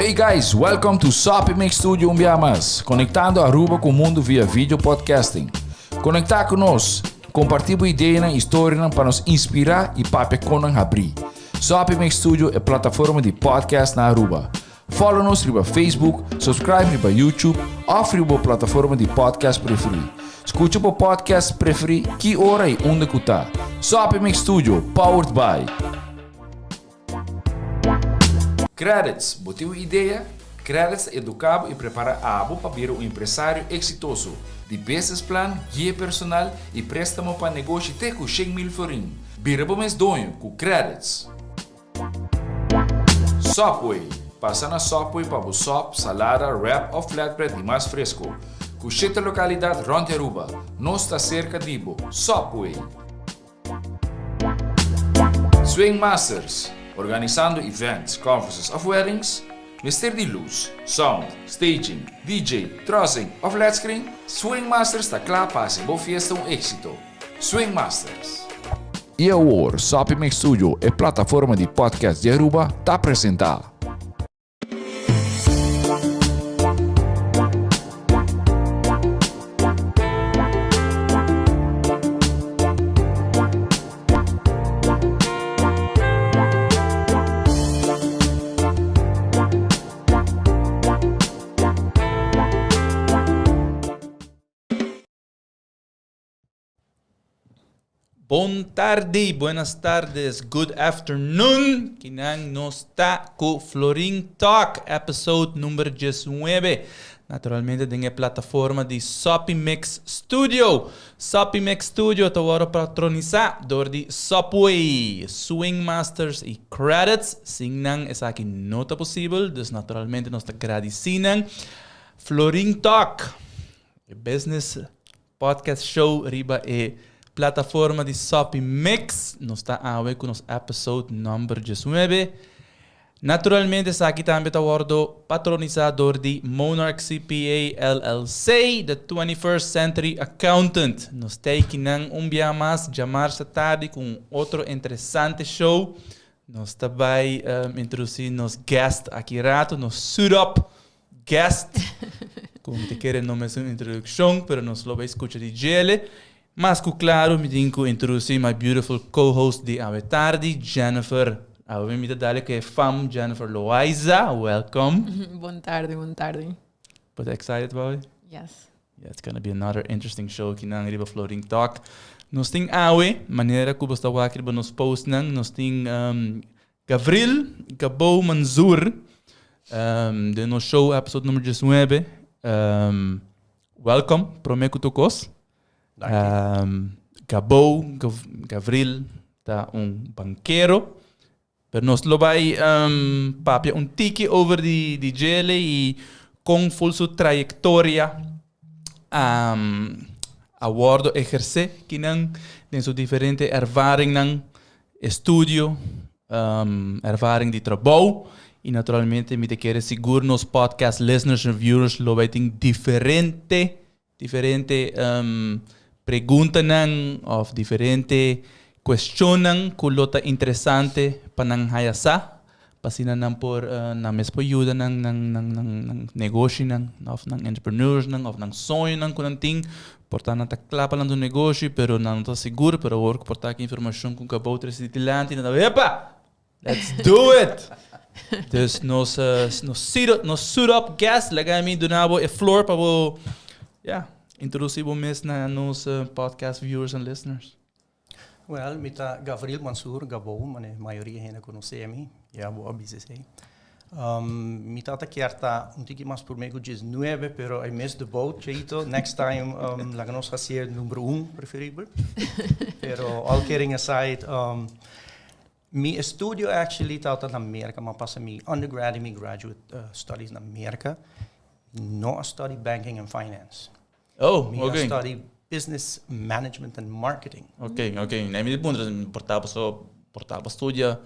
Hey guys, welcome to Sopi Mix Studio Umbiamas, conectando Aruba com o mundo via vídeo podcasting. Conectar conosco, compartilhar ideias e histórias para nos inspirar e para nos abrir. Sopi Mix Studio é plataforma de podcast na Aruba. Follow-nos no Facebook, subscribe no YouTube ou na plataforma de podcast preferida. Escute o podcast preferido que hora e onde que está. Sopi Mix Studio, powered by Credits. Botou ideia? Credits educava e prepara a abo para vir um empresário exitoso. De business plan, guia personal e préstamo para negócio até com 100 mil florim. Vira para mês donho com Credits. Subway. Passa na Subway para o sop, salada, wrap ou flatbread e mais fresco. Com 7 localidades rond Aruba. Nós está cerca de Ibo. Subway. Swing Masters. Organizando events, conferences of weddings, Mr. de luz, sound, staging, DJ, trussing of LED screen, Swing Masters está claro para ser boa fiesta éxito. Swing Masters. E agora, Sopi Mix Studio é plataforma de podcast de Aruba, está apresentar. Bon tarde, buenas tardes, good afternoon. Kinang nos está com Florin Talk, episode número 19. Naturalmente, tem a plataforma de Sopi Mix Studio. Sopi Mix Studio está agora patronizado door de Subway, Swing Masters e Credits. Sinang é aqui não está possível, dus naturalmente nós está agradecendo. Florin Talk, business podcast show, riba plataforma de Sopi Mix. Nós está a ver com o episode número 19. Naturalmente, aqui também está o patronizador de Monarch CPA LLC, the 21st Century Accountant. Nós temos aqui dia mais, chamar-se tarde com outro interessante show. Nós também introduzir nos guest aqui rato, nos suit-up guest. Como te querem, não é uma introdução, mas nós vamos escutar de gele. Mas, claro, me tenho que introduzir my beautiful co-host de Ave Tarde, Jennifer. Eu vou me dar que é fam, Jennifer Loaiza. Welcome. Boa tarde, boa tarde. But excited about it? Yes. Yeah, it's gonna be another interesting show aqui na Riba Floating Talk. Nós temos Awe, maneira que você está aqui nos post nang. Nós temos Gavril, Gabo Manzour, de nosso show, episode número 19. Welcome, prometo que tu Gavril, tá banqueiro. Pero nós lo vai papia tiki over de gele e com full sua trajetória awardo exercer que não tem sua diferente ervaring nang estudio, ervaring de trabalho e naturalmente me te quer seguro nos podcast listeners and viewers lo vai ter diferente pergunta nang of diferente questionan kulota interessante panang hayasa pasina nang por na mesmo ajuda nang negócio nang entrepreneurs nang of nang sonho nang kunanting portanto tá clapa lang do negócio pero não tá seguro pero work portar aqui informação com que outra se tilante na epa let's do it. Dus nos suit up guest lagami do nabo a floor para introduzir mes na nos podcast viewers and listeners. Well, mita Gavril Mansour, Gabo, mane maioria ainda conhece-me, já boa business aí. Mita tá querta tiki mais por meio 19, pero I missed the boat, cheito. Next time, la nos fazer número 1 preferível. Pero all kidding aside, mi studio actually tá na América, mas passa mi undergrad e mi graduate studies na América. No study banking and finance. Oh, Me okay. study business management and marketing. Okay. Nem me punto portava studia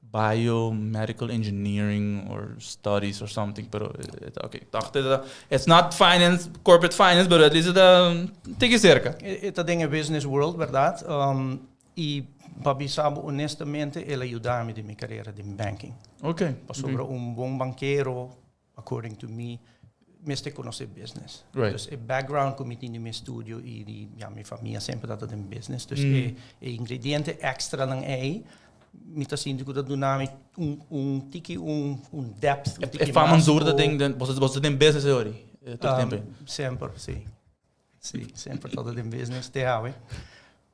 biomedical engineering or studies or something, pero okay. It's not finance, corporate finance, but at least tem cerca. Esta ding é business world, verdade? E papi sabe honestamente ele ajudar-me de minha carreira de banking. Okay. Sobre bom banqueiro according to me, miste conocer business. Right. Dus een background committee in mijn studio e minha família sempre dat in business. Dus ingrediënten extra lang mita sinto que dat nami tiki depth. E fa manzur da ding, você tem business hoje? Sempre, sim. Sim, sempre todo in business te hawe.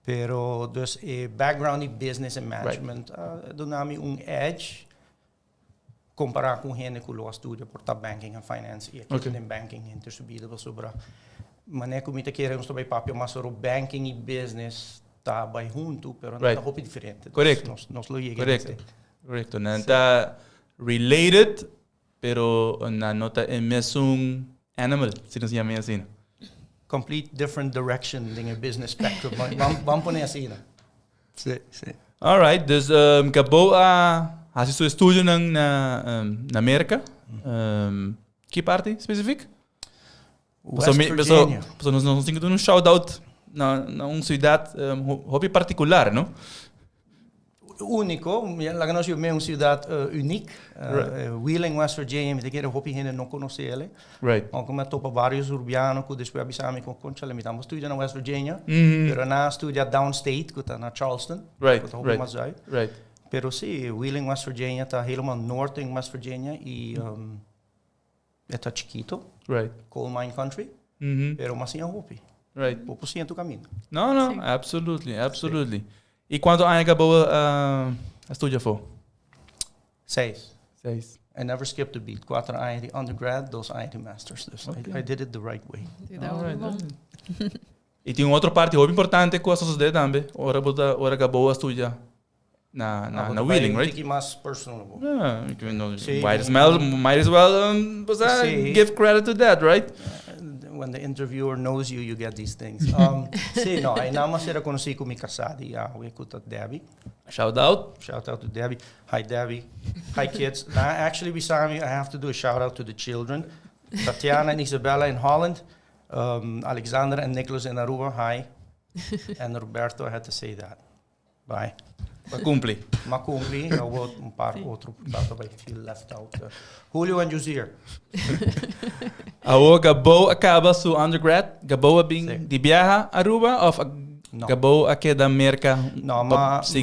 Pero dus background in business and management, do nami edge comparar com gente que lo estudia por banking and finance e aqui in banking intersubido sobre mané como te querem nos também papel mas sobre banking e business tá bem junto, pero não tá roupa diferente. Correcto. Nos lo llega. Correcto. Não tá related, pero na nota é mesmo animal, se não se chama assim. Complete different direction in a business spectrum. Vamos poner assim, né? Sim. All right, dus acabou a seu estúdio na América. Que parte específica? West Virginia. Nós temos que dar um shout-out na uma cidade hobby particular, não? Único, lá que nós temos uma cidade única, Wheeling, West Virginia, me que hobby gente não conhece ele. Right. Como eu topo vários urbanos que depois avisamos com concha, ele me estamos estudando na West Virginia, pero na estudia downstate, que está na Charleston, right. Right. Pero sim, Wheeling, West Virginia, está helemaal norte em West Virginia e está chiquito, right. Coal mine country, pero mas é hobby. Right. Por cento caminho. Não, absolutely. E quanto anos acabou a estudar for? 6. I I never skipped a beat. 4 anos de undergrad, 2 anos de masters. I did it the right way. E tem outra parte muito importante que a sociedade também. Ora acabou a estudar na Wheeling, right? Take mais personal. Might as well give credit to that, right? When the interviewer knows you, you get these things. Sim, não. Aí não mais era conhecido como casado. We could Debbie. Shout out to Debbie. Hi, Debbie. Hi, kids. Actually, I have to do a shout out to the children. Tatiana and Isabella in Holland. Alexander and Nicholas in Aruba. Hi. And Roberto, I had to say that. Bye. Maar cumpli. Eu vou paar outro data by feel left out. Julio and Josier. Gabo acaba su undergrad. Gabo bing di viaja a Aruba of Gabo aqui da América. Não, mas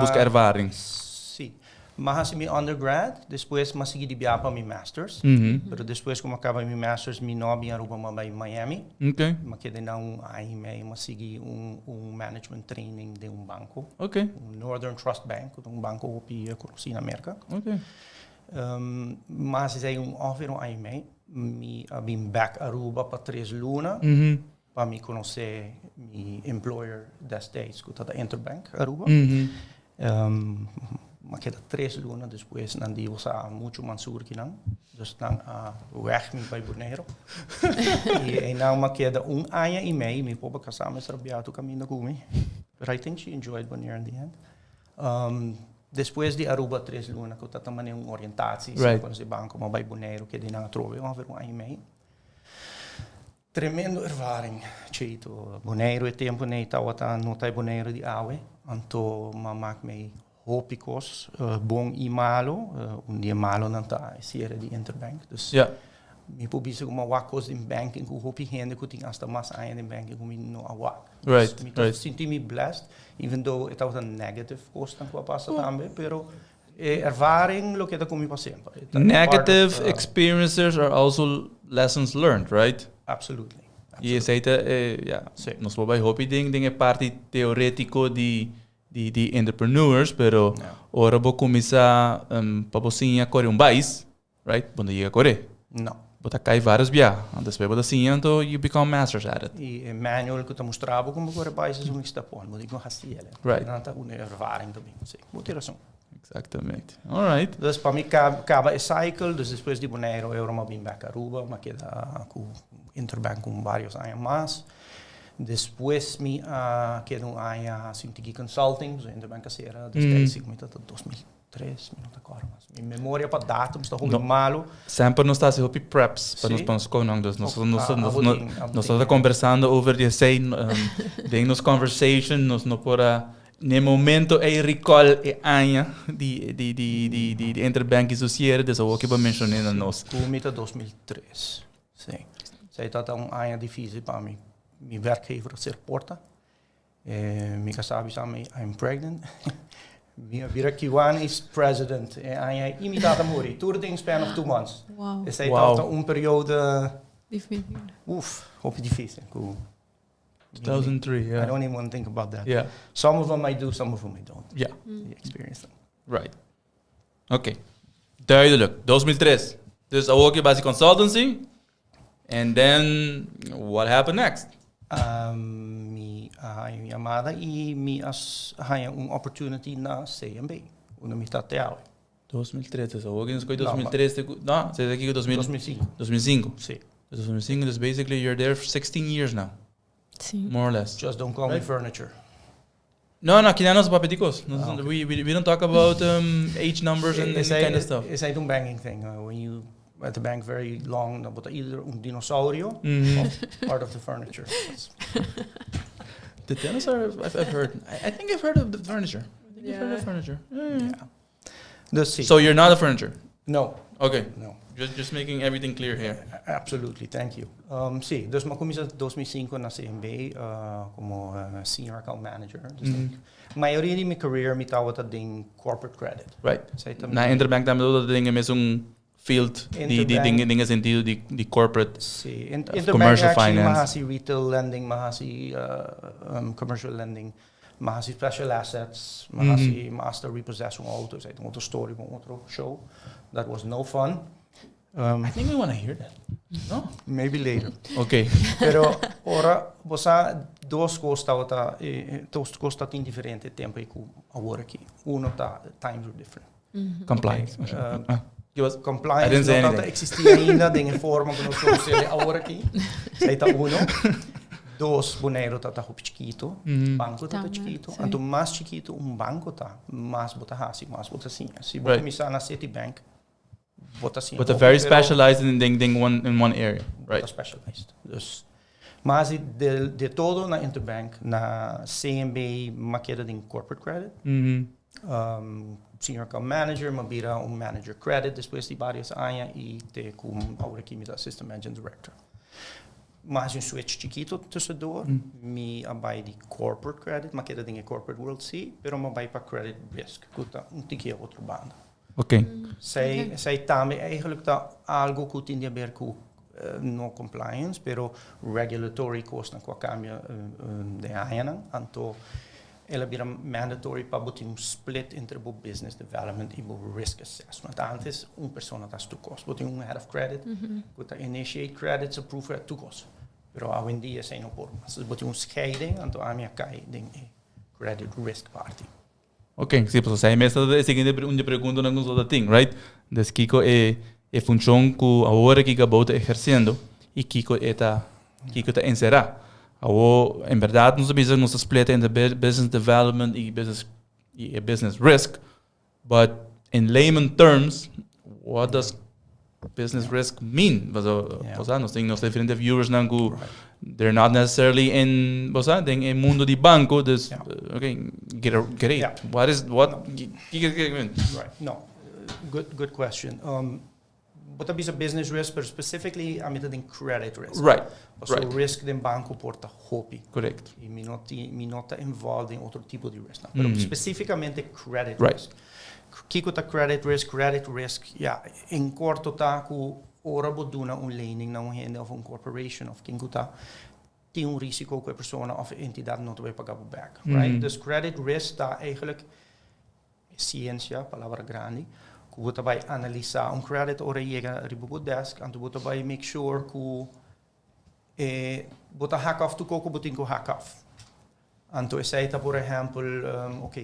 busca ervaring. Sim. Mas mi undergrad, depois mas segui di viaja para mi masters. Pero depois como acaba mi masters, mi nome em Aruba em Miami. Okay. Mas que de não aí mas segui management training de banco. Okay. Northern Trust Bank, banco aqui na América. Okay. Mas é offer aí me vim back Aruba para 3 lunas. Para me conhecer mi employer destijds, que era Interbank Aruba. Maar ik heb 3 lunas depois, não digo muito mansur que não. Dus dan weg me bij Bonaire. E não me queda ano e meio, me povo casar met Roberto caminho comigo. But I think she enjoyed Bonaire in the end. Depois de Aruba 3 lunas, que eu também orientatie, com esse banco, maar bij Bonaire, que de não trove, ongeveer ano e meio. Tremendo ervaring, Cheito. Bonaire é tempo, nem tá não tá Bonaire de awe, anto maak me hopicos, bom e malo, dia malo não tá, esse era de Interbank, dus me publica uma wakos in banking, que hopi gente que tem hasta mais anos in banking, como no awak. Right. Me senti me blessed, even though it was a negative cost que eu passo também, pero ervaring lo que da comigo sempre. Negative experiences are also lessons learned, right? Absolutely. E esse aí nós vamos vai hopi ding é parte teórico de entrepreneurs, pero ora vou começar para você correr país, right? Quando chega a correr. Não. Bota cai vários viagens. Depois bota assim, então you become masters at it. E manual que eu mostrava como correr países um estapão, mas digo assim, right? Não tá uma ervaring também, sim. Muita razão. Exatamente. All right. Dus para mim acaba a cycle, dus depois de Bonaire eu me vim back a Aruba, mas que da com Interbank com vários anos mais. Depois me queda ano assim de consulting, so Interbank era desde 2003, não agora, mas minha memória para dados está muito malo. Sempre nós estamos hopi preps para nos conangos, nós estamos conversando over the same, nos conversation, nos não pora nel momento e recall e anya di interbank associëren, dus ook hebben mentioneren nos. Começo 2003. Sim. Sei dat ano difícil para mim. Mijn werkgever ser porta. Mi kasabi samen, I'm pregnant. Vira Kiwan is president. En imitata muri. Tour span of 2 months. Wow. Sei dat periode. Difícil. Hoop difícil. 2003, yeah. I don't even want to think about that. Yeah. Some of them I do, some of them I don't. Yeah. The experience. Right. Oké. Duidelijk. 2003. Dus ook basic consultancy. And then, what happened next? Mi chamada e mi haya opportunity na CMB. Una mitad de aula. 2003, dus ook in 2003. No, zeg ik 2005. 2005. Sí. 2005, dus basically you're there for 16 years now. Sim. More or less. Just don't call me furniture. No, que não papeticos. Okay. We don't talk about age numbers and that kind of stuff. It's a banking thing. When you at the bank very long, dan wordt either un dinosaurio or part of the furniture. The dinosaur, I've heard. I think I've heard of the furniture. I've heard of furniture. Yeah. Dus So you're not a furniture? No. Okay. No. Just making everything clear here. Absolutely, thank you. Sí, dus me comienzo en 2005 na CMB como senior account manager. Dus maioria de mijn career me tava dat ding corporate credit. Right. Na Interbank dan dat dingen met zo'n field die dingen zijn die corporate commercial finance. Mahasi retail lending, mahasi commercial lending, mahasi special assets, mahasi master repossession autos. I don't story van otro show. That was no fun. I think we want to hear that. No? Maybe later. Okay. Pero ora você dos costa in differente tempo e com agora aqui. Uno times are different. Compliance. Compliance I didn't say não anything. existia ainda de forma que nós conhecemos agora aqui. Sei tá uno. Dos boneiro tá chiquito, banco tá chiquito. Anto mais chiquito banco tá, mais bota hasi, mais bota assim. Se bota missa na Citibank, bota assim. But very specialized in one area, right? Specialized. Dus, mas de todo na Interbank, na CMB, maqueda de corporate credit. Senior account manager, mabira manager credit, depois de várias anos e te com agora aqui me assistant managing director. Mas switch chiquito tussendoor. Me abai de corporate credit, maqueda de corporate world sim, pero me abai para credit risk. Kuta tikia outro banda. Okay. Zij também eigenlijk dat algo que tinha a ver com no compliance, pero regulatory cost na qua cambia de anos, anto ela vira mandatory para botar split entre o business development e o risk assessment. Antes persona das tu cost, botar head of credit, botar initiate credits approve tu cost. Pero hoje em dia sem não por, mas botar scheiding, anto a minha cai de credit risk party. Ok, sí, pues o sea, me está siguiendo una pregunta en un thing, right? Des Kiko función que ahora Kiko está ejerciendo y Kiko está encerrado. Ahora, en verdad, no se split in the business development y business risk, but in layman terms, what does business risk mean? Nos tenemos diferentes viewers nangu. They're not necessarily in el mundo di banco. Dus, okay, great. Yeah. What? Right. No, good question. But that is a business risk, but specifically, I'm in credit risk. Right. So risk den banco porta hopi. Correct. E mi nota involved in otro tipo di risk. Pero specificamente credit risk. Kiko ta credit risk, ja, in corto taku ora boduna un lening na un hende of un corporation of kinguta die un risico que persona of entidad no te pagar back, right? Dus credit risk ta eigenlijk ciencia, palabra grande, ku bota by analisa un credit ora llega ribu desk and bota by make sure ku bota hack off tu koko botinko hack off. Anto essaita, por exemplo,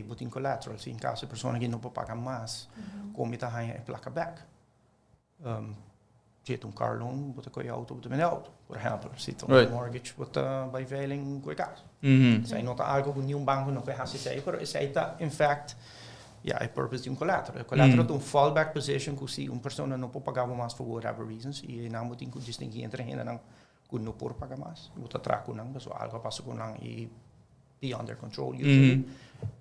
botin collateral, se in caso a persona que não pode pagar mais, como está a placa back. Se um car loan, bota com a auto, bota com a auto, por exemplo. Se tem mortgage, bota by veiling com a casa. Se nota algo que nenhum banco não faz assim, pero essaita, in fact, a purpose de collateral. Collateral é fallback position, que se uma pessoa não pode pagar mais for whatever reasons, e não tem que distinguir entre gente que não pode pagar mais, bota traco não, so algo passa com não e beyond their control usually.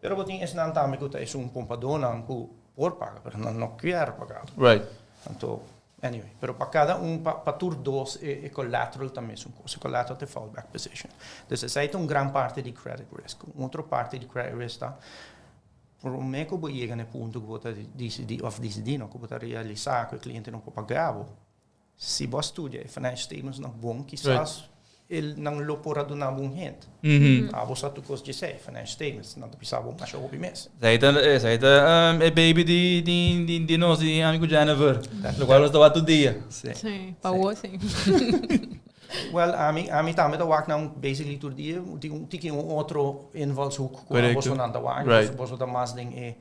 Pero boting is nan tami ko tayo sung pompadona ang ku por paga, pero non quer pagado. Right. Então, anyway, pero para cada para tur dos é collateral também são coisas, collateral de fallback position. Dus essa é grande parte de credit risk. Outra parte de credit risk tá por um meio que chega no ponto que você decidir, não que você realizar que o cliente não pode pagar. Se você estuda financial statements não bom, quizás ele não lo pode dar bom gente. Você tu coisa de ser financial statements não precisa bom achar o mês. Saída baby de nós de amigo Jennifer. Lo qual estava todo dia. Sim, para sim. Well, a mim também da work não basically todo dia, tem outro invalshoek com você não da work, você da mais ding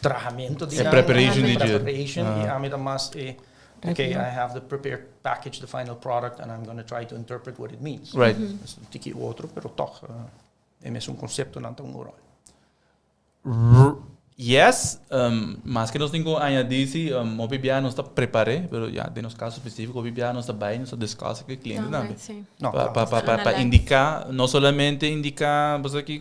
tratamento de preparation e a mim da mais okay, I have the prepared package, the final product, and I'm going to try to interpret what it means. Right. Tiki outro, pero toch, é mesmo conceito não tão moral. Yes, mas que nós temos que añadir, o BBA não está preparado, pero já de nos casos específicos, o BBA não está bem, não está descalço que o cliente também. Para indicar, não somente indicar, você aqui,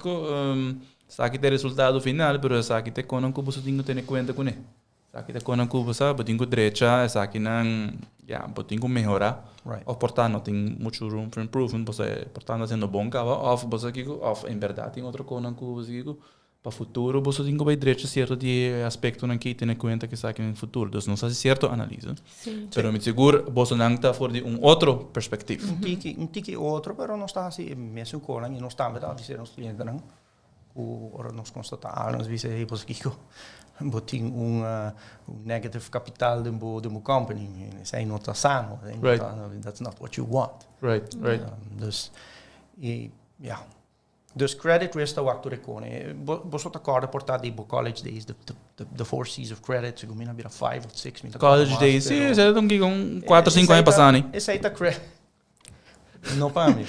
sabe que tem resultado final, pero sabe que tem que você tem que ter em conta com ele. Sabe que tem que você tem que direita, sabe que não, já, tem que melhorar. Ou portanto, não tem muito room for improvement, você portanto sendo bom, ou você aqui, ou em verdade tem outra coisa que você aqui. Para o futuro, você tem que ver direito certo de aspecto que tem em conta que sabe no futuro. Então, não sei se certo analisa. Mas me seguro, você não está fora de outra perspectiva. Tiki outro, mas não está assim, mesmo com e não está a dizer aos clientes, não. Ora, nós constatamos, nós vimos você que tem negative capital de uma company. Isso aí não está sano. That's not what you want. Right. Dus, Dus credit risk dat actor recone. Você tá corda portar de college days, the 4 C's of credit, se gomina vira 5 ou 6. College days, sim, você não que com 4 ou 5 anos passando. Esse aí tá credit. Não para mim.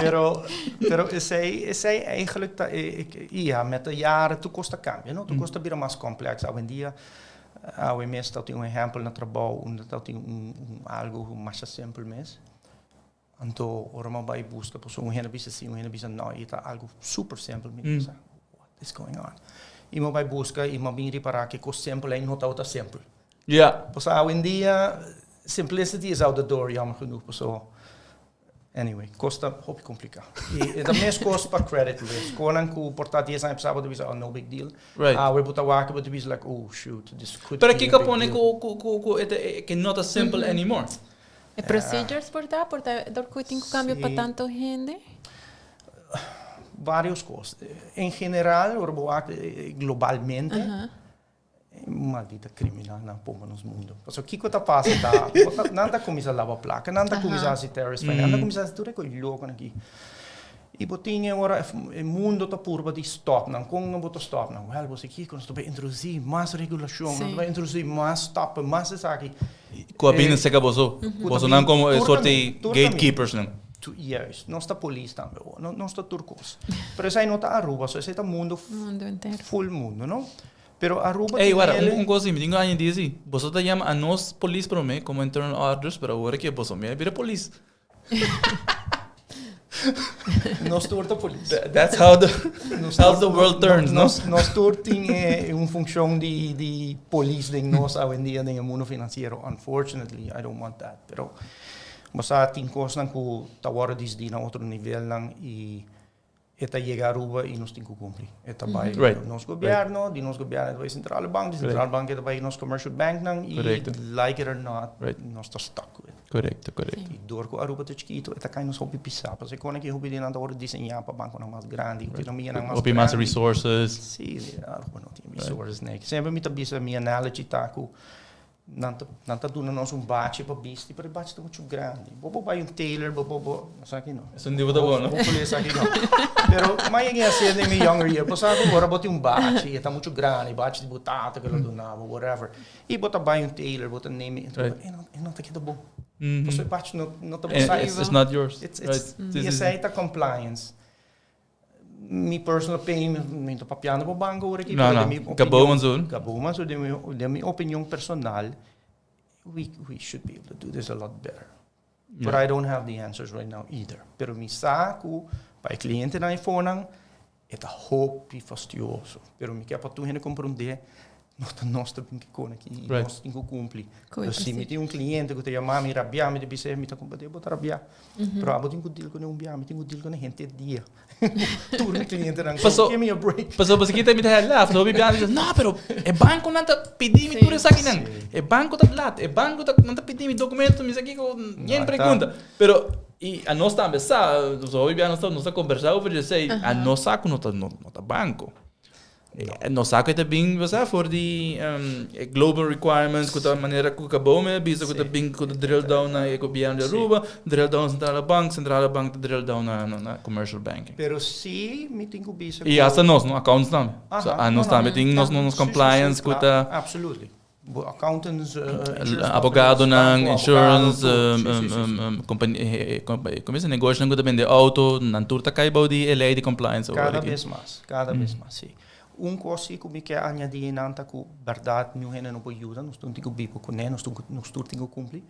Pero esse aí eigenlijk tá met de jaren tu costa cambia, não? Tu costa vira mais complexo. Hoje em dia, ao mês tá tem exemplo no trabalho, onde tá tem algo mais simples mesmo. Então, ora uma vai busca, por um renda bisa sim, um renda bisa não, e tá algo super simples, what is going on? E uma vai busca e uma bem reparar que coisa simples é não tá simples. Yeah. Pois hoje em dia, simplicity is out the door, jammer genoeg, pessoal. Anyway, costa hop complicado. E da mesma coisa para credit risk. Quando que o portar 10 anos pensava que era no big deal. Right. We botar work, but we like, oh shoot, this could be a big deal. Pero aqui que não é simple anymore. E procedures por que tem que cambiar para tanto gente? Várias coisas. Em geral, globalmente, uma vida criminal não pode nos mundo. Porque o que está passando? Não está começando a lavar placa, não está começando a ser terrorist, não está começando a tudo aquilo louco aqui. E botinha agora o mundo está por de stop, não como botar stop, não. Well, você aqui quando vai introduzir mais regulação, vai introduzir mais stop, mais isso aqui. Com a bina seca você não como sorte gatekeepers não. Yes, não está polícia também, não está turcos. Mas isso aí não está Aruba, só está mundo inteiro, full mundo, não? Pero Aruba tem ele... coisa me diga aí diz, você tá chama a nós polícia para mim como internal orders, para agora que você me vira polícia. Nós turta polícia. That's how the world turns, no? Nós tem uma função de polícia em nós hoje em dia no mundo financeiro. Unfortunately, I don't want that. Pero mas tem coisas que tá agora desde na outro nível e eta chega a Aruba e nós tem que cumprir. Eta vai nosso governo, de nosso governo vai central bank, de central bank eta vai nosso commercial bank não e like it or not, nós tá stuck with. Correto. E door com Aruba te chiquito, eta cai nos hobby pisar, porque quando que hobby na hora desenhar para banco não mais grande, economia não mais. Hobby mais resources. Sim, Aruba não tem resources né. Sempre me tabisa minha analogy tá com não tá dando nós bate para biste, para bate tá muito grande. Bobo vai Taylor, bobo, não aqui não. Isso não deve bom, não? Isso aqui não. Pero mais ninguém assim de me younger year, passava agora bota bate, e tá muito grande, bate de batata que ela donava, whatever. E bota vai Taylor, bota name, não tá aqui tá bom. Você bate não tá bom. It's not yours. Isso aí tá compliance. Mi personal opinion, minto papiando po banco ora aqui. Acabou manzur, de minha opinião personal, we should be able to do this a lot better. But I don't have the answers right now either. Pero mi saco Para o cliente na iPhone, é hope fastidioso. Pero me quer para tu gente compreender, nós também que com aqui, nós temos que cumprir. Se me tem cliente que te chama, me rabiar, me diz, me tá compreender, botar rabiar. Pero eu tenho que deal com biar, me tenho que deal com gente dia. Tu me cliente não, give me a break. Passou para seguinte me tá lá, falou biar, não, pero é banco não tá pedindo tudo isso aqui não. É banco tá lá, é banco tá não tá pedindo documento, me aqui com ninguém pergunta. Pero e a nós também sabe, os biar nós tá conversando sobre isso aí, a nós saco não tá banco. Nós saco também, você for de global requirements, com a maneira que acabou me bisa, com também com drill down na economia de Aruba, drill down central bank drill down na commercial banking. Pero se me tenho bisa. E hasta nós, no accounts também. Nós também tem nós compliance com a absolutely. Accountants, abogado na insurance, companhia, como é negócio não depende de auto, na turta caiba de lei de compliance. Cada vez mais, sim. Coisa que me quer añadir nanta que verdade meu gente não pode ajudar, nós temos que viver com ele, nós temos que cumprir.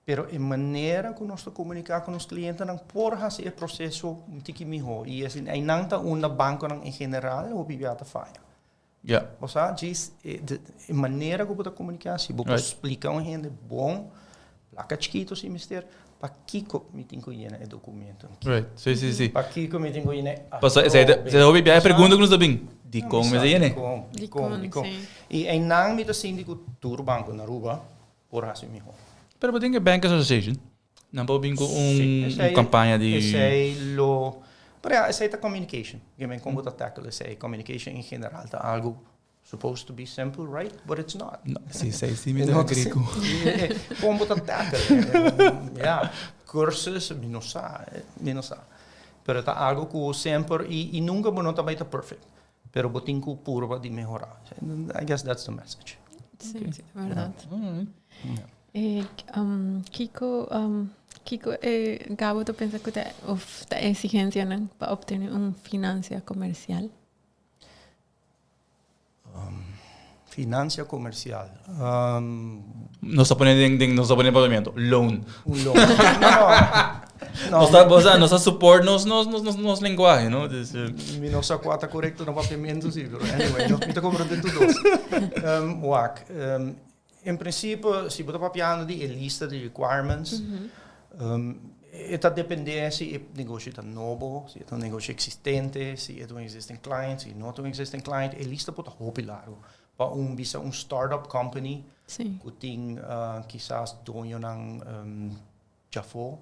Pero a maneira que nós comunicamos com os clientes não por fazer o processo um pouco melhor. E assim, aí nanta uma banca em geral o bibiata falha. Yeah. Ou seja, diz a maneira que você comunicar, se você explicar um gente bom, placa chiquito se mister. Para que me tenho que ir no documento? Right, sim. Para que me tenho que ir no... Passa, você ouve bem a pergunta que nos dá bem. De como, mas aí, né? De como. E aí não me dá síndico todo banco na Aruba, por assim mesmo. Pero tem que Bank Association. Não pode vir com uma campanha de... Essa é a communication. Como você tackle essa communication em geral, tá algo... supposed to be simple, right? But it's not. No, sim, me dá grico. Como tá tackle? Cursos, não sabe. Pero tá algo que sempre e nunca não tá baita perfect. Pero botin que purva de melhorar. I guess that's the message. Sim, verdade. Kiko, Gabo, tu pensa que a exigência para obter financia comercial? Financia comercial. Não está ponendo pagamento. Loan. Loan. Não está support nos linguagem, não? Não está quatro correto no pagamento, sim. Anyway, não está compreendendo tudo. Em princípio, se você está papiando de lista de requirements, está dependendo se o negócio está novo, se é um negócio existente, se é um existing client, se não é um existing client, a lista pode ser largo. Para um startup company, que tem quizás dono ng Jafo,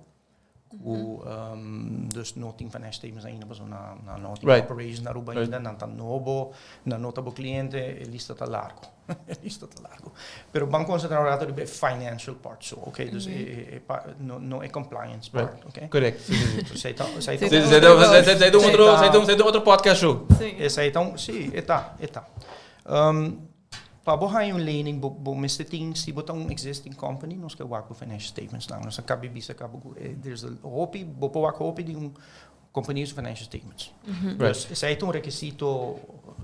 dus não tem financial statements ainda, mas na nota operation na Aruba ainda, não está novo, na nota do cliente, a lista está largo. Pero o Banco Central é financial part, so, okay? Dus não é compliance part, okay? Correct. Você tem outro podcast show. Sim, está. Para você lening, você tem se botar existing company, nós que work com financial statements lá, nós acaba there's a hope, hope de companhias financial statements. Esse é requisito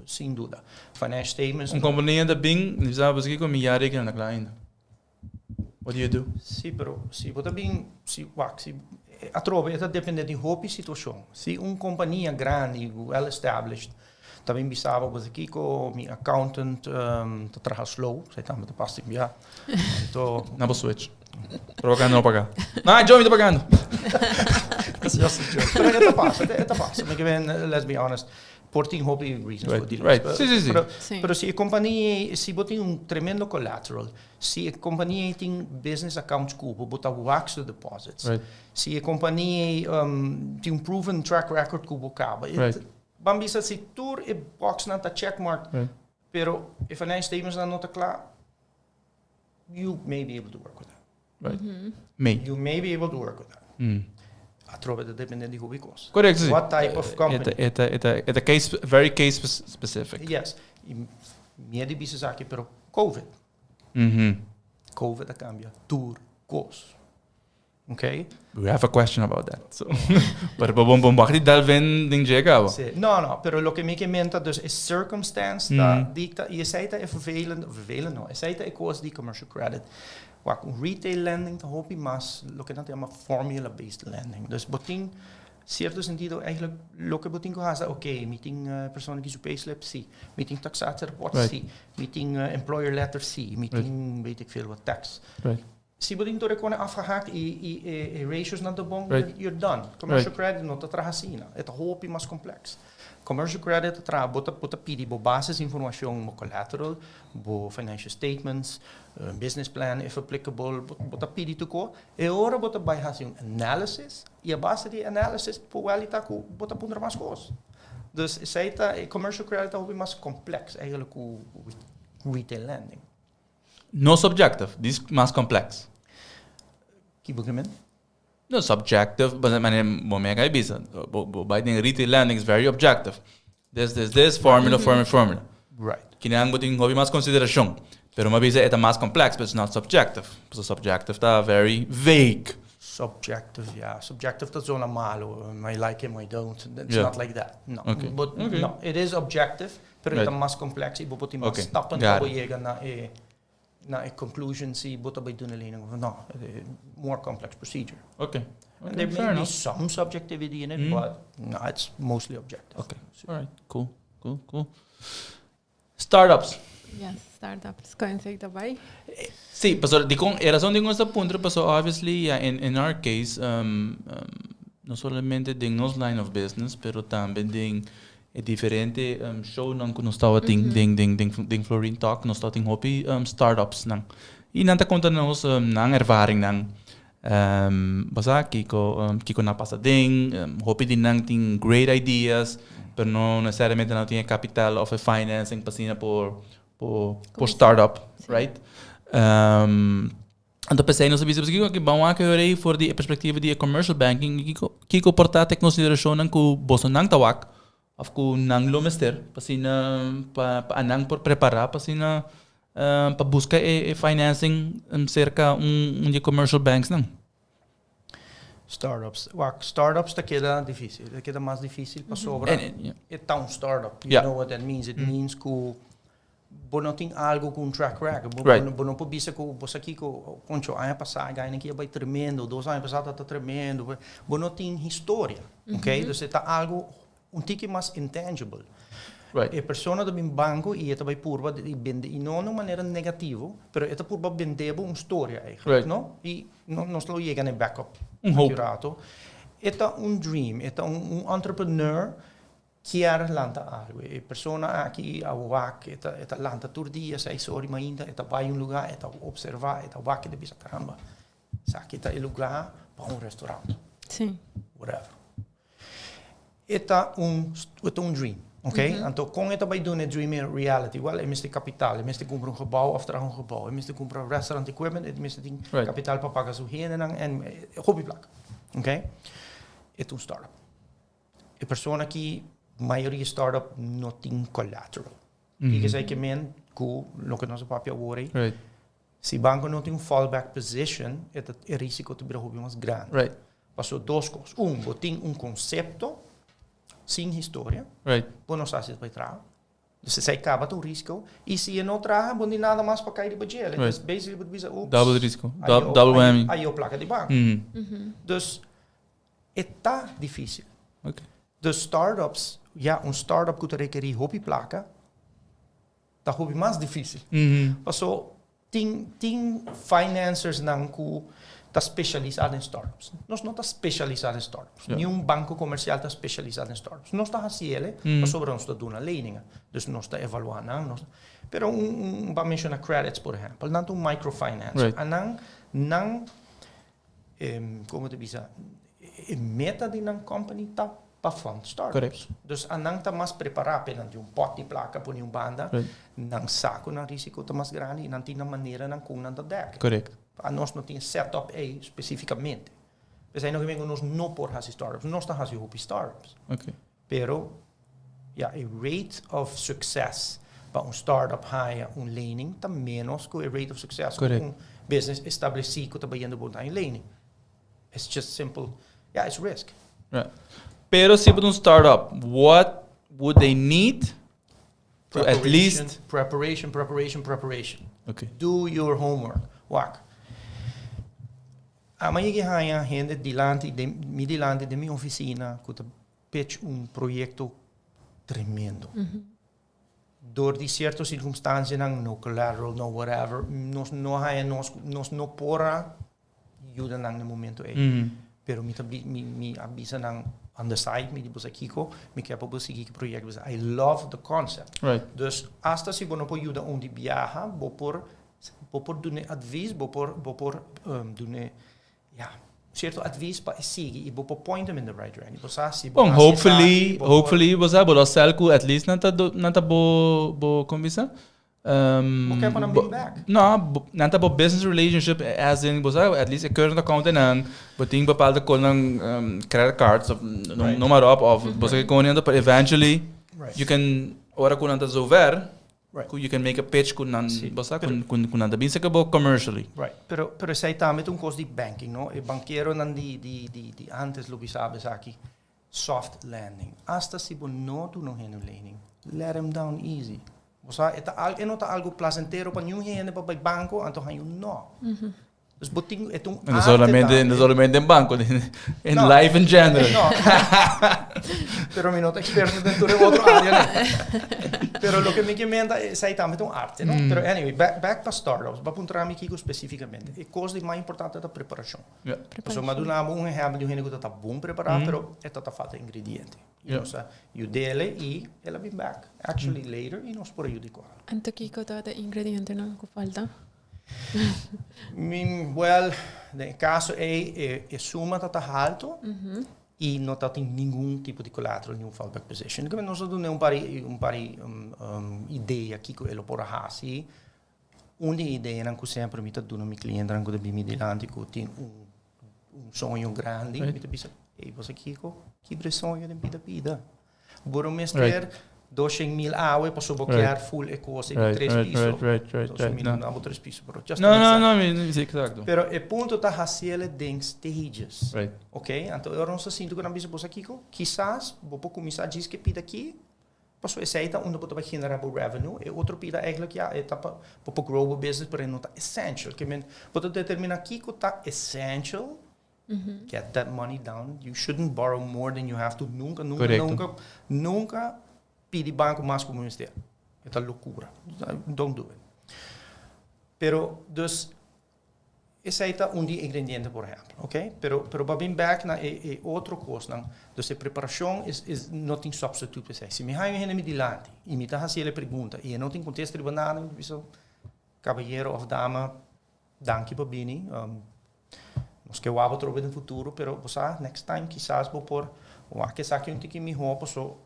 sem dúvida. Financial statements. Companhia da Bing, não sabe o que com milhares que não está ainda. What do you do? Sim, pero se você bem, se a trova depende de hope situação. Se companhia grande, well established, também bisava você aqui com meu accountant tá trabalhando slow, sei também tá passando já. Então, não vou switch. Provocando não pagar. Não, Joe me tá pagando. That's just a joke. Pero esta passa. Let's be honest. Por tem hobby reasons for dealing. Right. Sim. Pero se a companhia, se botem tremendo collateral, se a companhia tem business accounts cubo, botar wax the deposits. Right. Se a companhia tem proven track record cubo caba. Bambisa se tur e box na ta checkmark. Pero if financial statements are not clear, you may be able to work with that. Right. You may be able to work with that. A trova depende de hobby cost. Correct. What type of company? It's a case, very case specific. Yes. Minha de business aqui, pero COVID. COVID cambia tur cost. Okay? We have a question about that. So, pero bakit dalven ding jega? No, pero lo que me comenta dus is circumstance dat dicta je zei dat vervelend no. Je zei dat ik was die commercial credit. Wat retail lending te hopi mas lo que não tem uma formula based lending. Dus botin certo sentido, eigenlijk, lo que botingo haza, meeting persoon die payslip, zie. Meeting taxatierapport, zie. Meeting employer letter, zie. Meeting, weet ik veel wat, tax. Si boting to rekone afgehaakt, ratios naar de bon, you're done. Commercial credit, not dat rahasina. Het hoop mas complex. Commercial credit, bota pidi, bo basisinformatie, bo collateral, bo financial statements, business plan, if applicable, bota pidi to ko. E ora bota bij een analysis, e base die analysis, po welita ko, bota pundra mas kos. Dus commercial credit hoop mas complex, eigenlijk hoe retail lending. No subjective, this is mas complex. Kibogemen? No subjective, but I bisa. By the retail lending is very objective. This formula. Right. Kinang buting hobi mas consideração. Pero mabisa é mais complex, but it's not subjective. So subjective tá very vague. Subjective, yeah. Subjective that's zona malo. I like him, I don't. It's not like that. No. Okay. But no, it is objective, pero it's mas complex. Ibo poti mas stappen to jega na a conclusion, see, but by doing a no, more complex procedure. Okay. And there may be some subjectivity in it, but no, it's mostly objective. Okay. All right. Cool. Startups. Yes, startups. Kan je zeggen daarbij? Sí, pues a razón de nuestro punto, pues obviously, in our case, no solamente de nos line of business, pero también de diferente show nang kuno stawa ding Florin Talk, no starting hobby startups nang. I nanta conta nos nang ervaring nang basa kiko na pasa ding hobby din nang ting great ideas, pero no necesariamente no tiene capital of a financing pasina por startup, right? Então pensei no serviço que vamos a querer for die perspectief die commercial banking kiko portar te consideração nang ku boso nang tawak of ku nang lomester pasina pa anang por preparar pasina pa busca financing cerca de commercial banks nang startups te queda difícil, te queda más difícil para sobra é um startup, you know what that means, it means que não tem algo com track record, não pode ser que você aqui com ano passado ganha aqui vai tremendo, 2 anos passado está tremendo, não tem história, ok? Então está algo tique mais intangible. A pessoa do banco e ela vai purba e vende e não de maneira negativa, mas ela purba vender uma história eigenlijk, não? E não só chega no backup, accurato. É dream, é entrepreneur quer lançar algo. A pessoa aqui a WAC, ela lança todo dia, sai sorry mas ainda, ela vai lugar, ela observar, ela vai que deve caramba. Sabe que é lugar para restaurante. Sim. Whatever. É dream, ok? Então, com esta vai doen dream in reality, well, é mesmo capital, é mesmo comprar gebouw, after gebouw, é mesmo comprar restaurant equipment, é mesmo capital para pagar sua renda en hobbyplak, ok? É startup. A pessoa aqui, maioria startup não tem collateral. E que sei que lo que nós papel worry, se banco não tem fallback position, é risco de hobby mais grande. Passou 2 coisas. Tem conceito sem história, você não sabe se vai trazer. Então, você acaba o risco, e se não traz, não tem nada mais para cair de budget. Então, basically, você diz, double risco, double whammy. Aí, a placa de banco. Então, é difícil. Dus startups, startup que requer hobby placa, tá hobby mais difícil. Passou, tem financiers não que está especializado em startups. Nós não está especializado em startups. Nenhum banco comercial está especializado em startups. Nós está assim, mas sobre nós está dando lening. Dus nós está evaluando. Pero para mencionar credits, por exemplo, não tem microfinance. Não, como te diz, meta de uma company está para fund startups. Dus não está mais preparado para ter pote de placa para uma banda, não saco na risco está mais grande e não tem uma maneira não com nada deck. Correto. A nós não tem setup aí especificamente. Mas aí nós não por fazer startups, nós estamos fazendo startups. Pero, a rate of success para startup hire lening está menos que a rate of success para business estabelecido que está bem botar lening. It's just simple. It's risk. Pero se para startup, what would they need to at least preparation. Do your homework. Amanhã há gente delante de minha oficina que pitch projeto tremendo. Door die certas circunstâncias, no collateral, no whatever, nós não pora ajuda no momento aí. Pero me avisa on the side, me diz aqui me quer para seguir o projeto. I love the concept. Right. Dus hasta se você não pode ajudar onde viaja, vou por doen advies, vou por doen certo advies para seguir e vou por point them in the right direction. Bom, hopefully você vai selco at least nanta bo convisa. Okay, para bring back. No, nanta bo business relationship as in você at least a current account nang boting bepaalde kon credit cards of no maar op of você kon ainda but eventually you can ora kon nanta zover. Right. You can make a pitch kun nanda bin sakabo commercially. Right. Pero sai também costo de banking, no? E banqueiro nan di antes lo sabe aqui. Soft landing. Hasta se você não do no henu lening. Let him down easy. Você é algo placentero para nenhum henu para banco, então hanyu no. Dus boting é não solamente em banco, em life in general. No. Pero mi nota experto dentro de outra área, né? Pero lo que me comenta é sai também arte, não? Pero anyway, back para startups, para apontar aqui especificamente. E coisa mais importante é a preparação. Porque maduna um exemplo de um que está bom preparado, pero está falta ingrediente. You dele e ela vem back actually later e nós por ajudar com ela. Anto Kiko todo ingrediente não que falta. Well, no caso é suma está alto e não tem nenhum tipo de collateral, nenhum fallback position. Porque nós temos um par ideia aqui que ele pode fazer. Uma ideia que sempre me dá no meu cliente, que eu me delante que tem sonho grande, me diz, ei, você Kiko, que sonho de vida. Bora mestre 200.000 hours para bloquear full ecosse de 3 pisos. Não, 3 pisos, pero não, exato. Pero o ponto está fazendo em stages. Right. Ok? Então, eu não sinto que não bisa você aqui, quizás, vou começar a dizer que pida aqui, passou essa aí, onde você vai generar revenue, e outro pida é que está para grow o business, pero não está essential. Que você determina aqui que está essential, get that money down, you shouldn't borrow more than you have to, nunca pedir banco mais como ministério. É uma loucura. Don't do it. Pero, dus, esse aí está ingrediente, por exemplo, ok? Pero para vir back na outra coisa, dus a preparação is not in substitute per se. Se me há um delante e me está fazendo a pergunta e não tem contexto de nada, eu digo, cavalheiro ou dama, danke para bini. Nós que vamos trocar no futuro, pero você next time quizás vou por que saque que me roupa so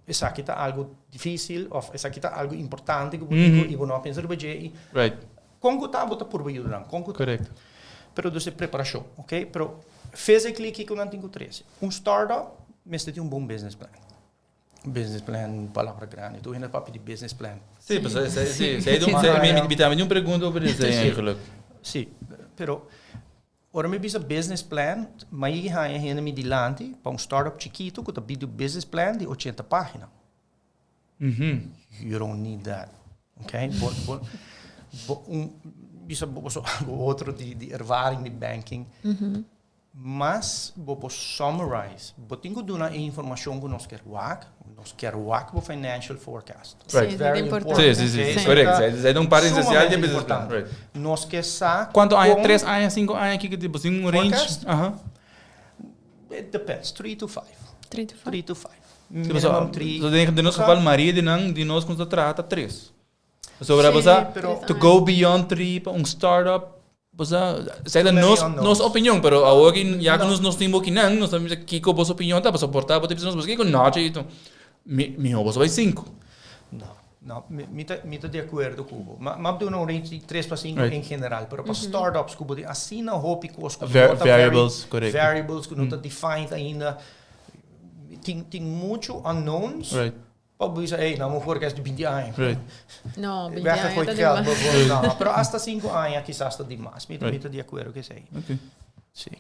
essa aqui está algo difícil ou essa aqui está algo importante que eu vou não pensar bem right. Como está botar por baixo não correto. Pero de preparação, ok? Pero fez o clique que eu não tenho 13. Startup, mas tem bom business plan. Business plan, palavra grande. Tu ainda papo de business plan. Sim, mas me pergunta sobre isso eigenlijk. Sim, pero ora me bisa business plan, mas aí ainda me delante para startup chiquito que tem business plan de 80 páginas. You don't need that, okay? Bisa algo outro de ervaring de banking. Mas vou summarize. Vou ter que dar a informação que nós queremos para financial forecast. Right. Very important. Sim, correto. É um par essencial de business plan. Right. Nós queremos quanto anos? 3 anos, 5 anos que tipo assim range? It depends. 3 to 5. 3 to 5. 3 to 5. Minimum 3. So de nós fala Maria de nós quando trata 3. So para to go beyond 3 para startup. Sei da nossa opinião, pero agora já que nós temos aqui nós temos aqui com a vossa opinião, tá para suportar, para ter pessoas que com nada então me vossa vai 5. Não, me tá de acordo com o. Mas do não range de 3 para 5 em geral, pero para startups que pode assim na hope com os variables, correto. Variables que não tá defined ainda. Tem muito unknowns. Right. Pode dizer, ei, não vou forecast de 20 anos. Right. No, 20 anos anos está demais. Não, pero hasta 5 anos quizás está demais. Me tá de acordo que sei. Okay. Sim.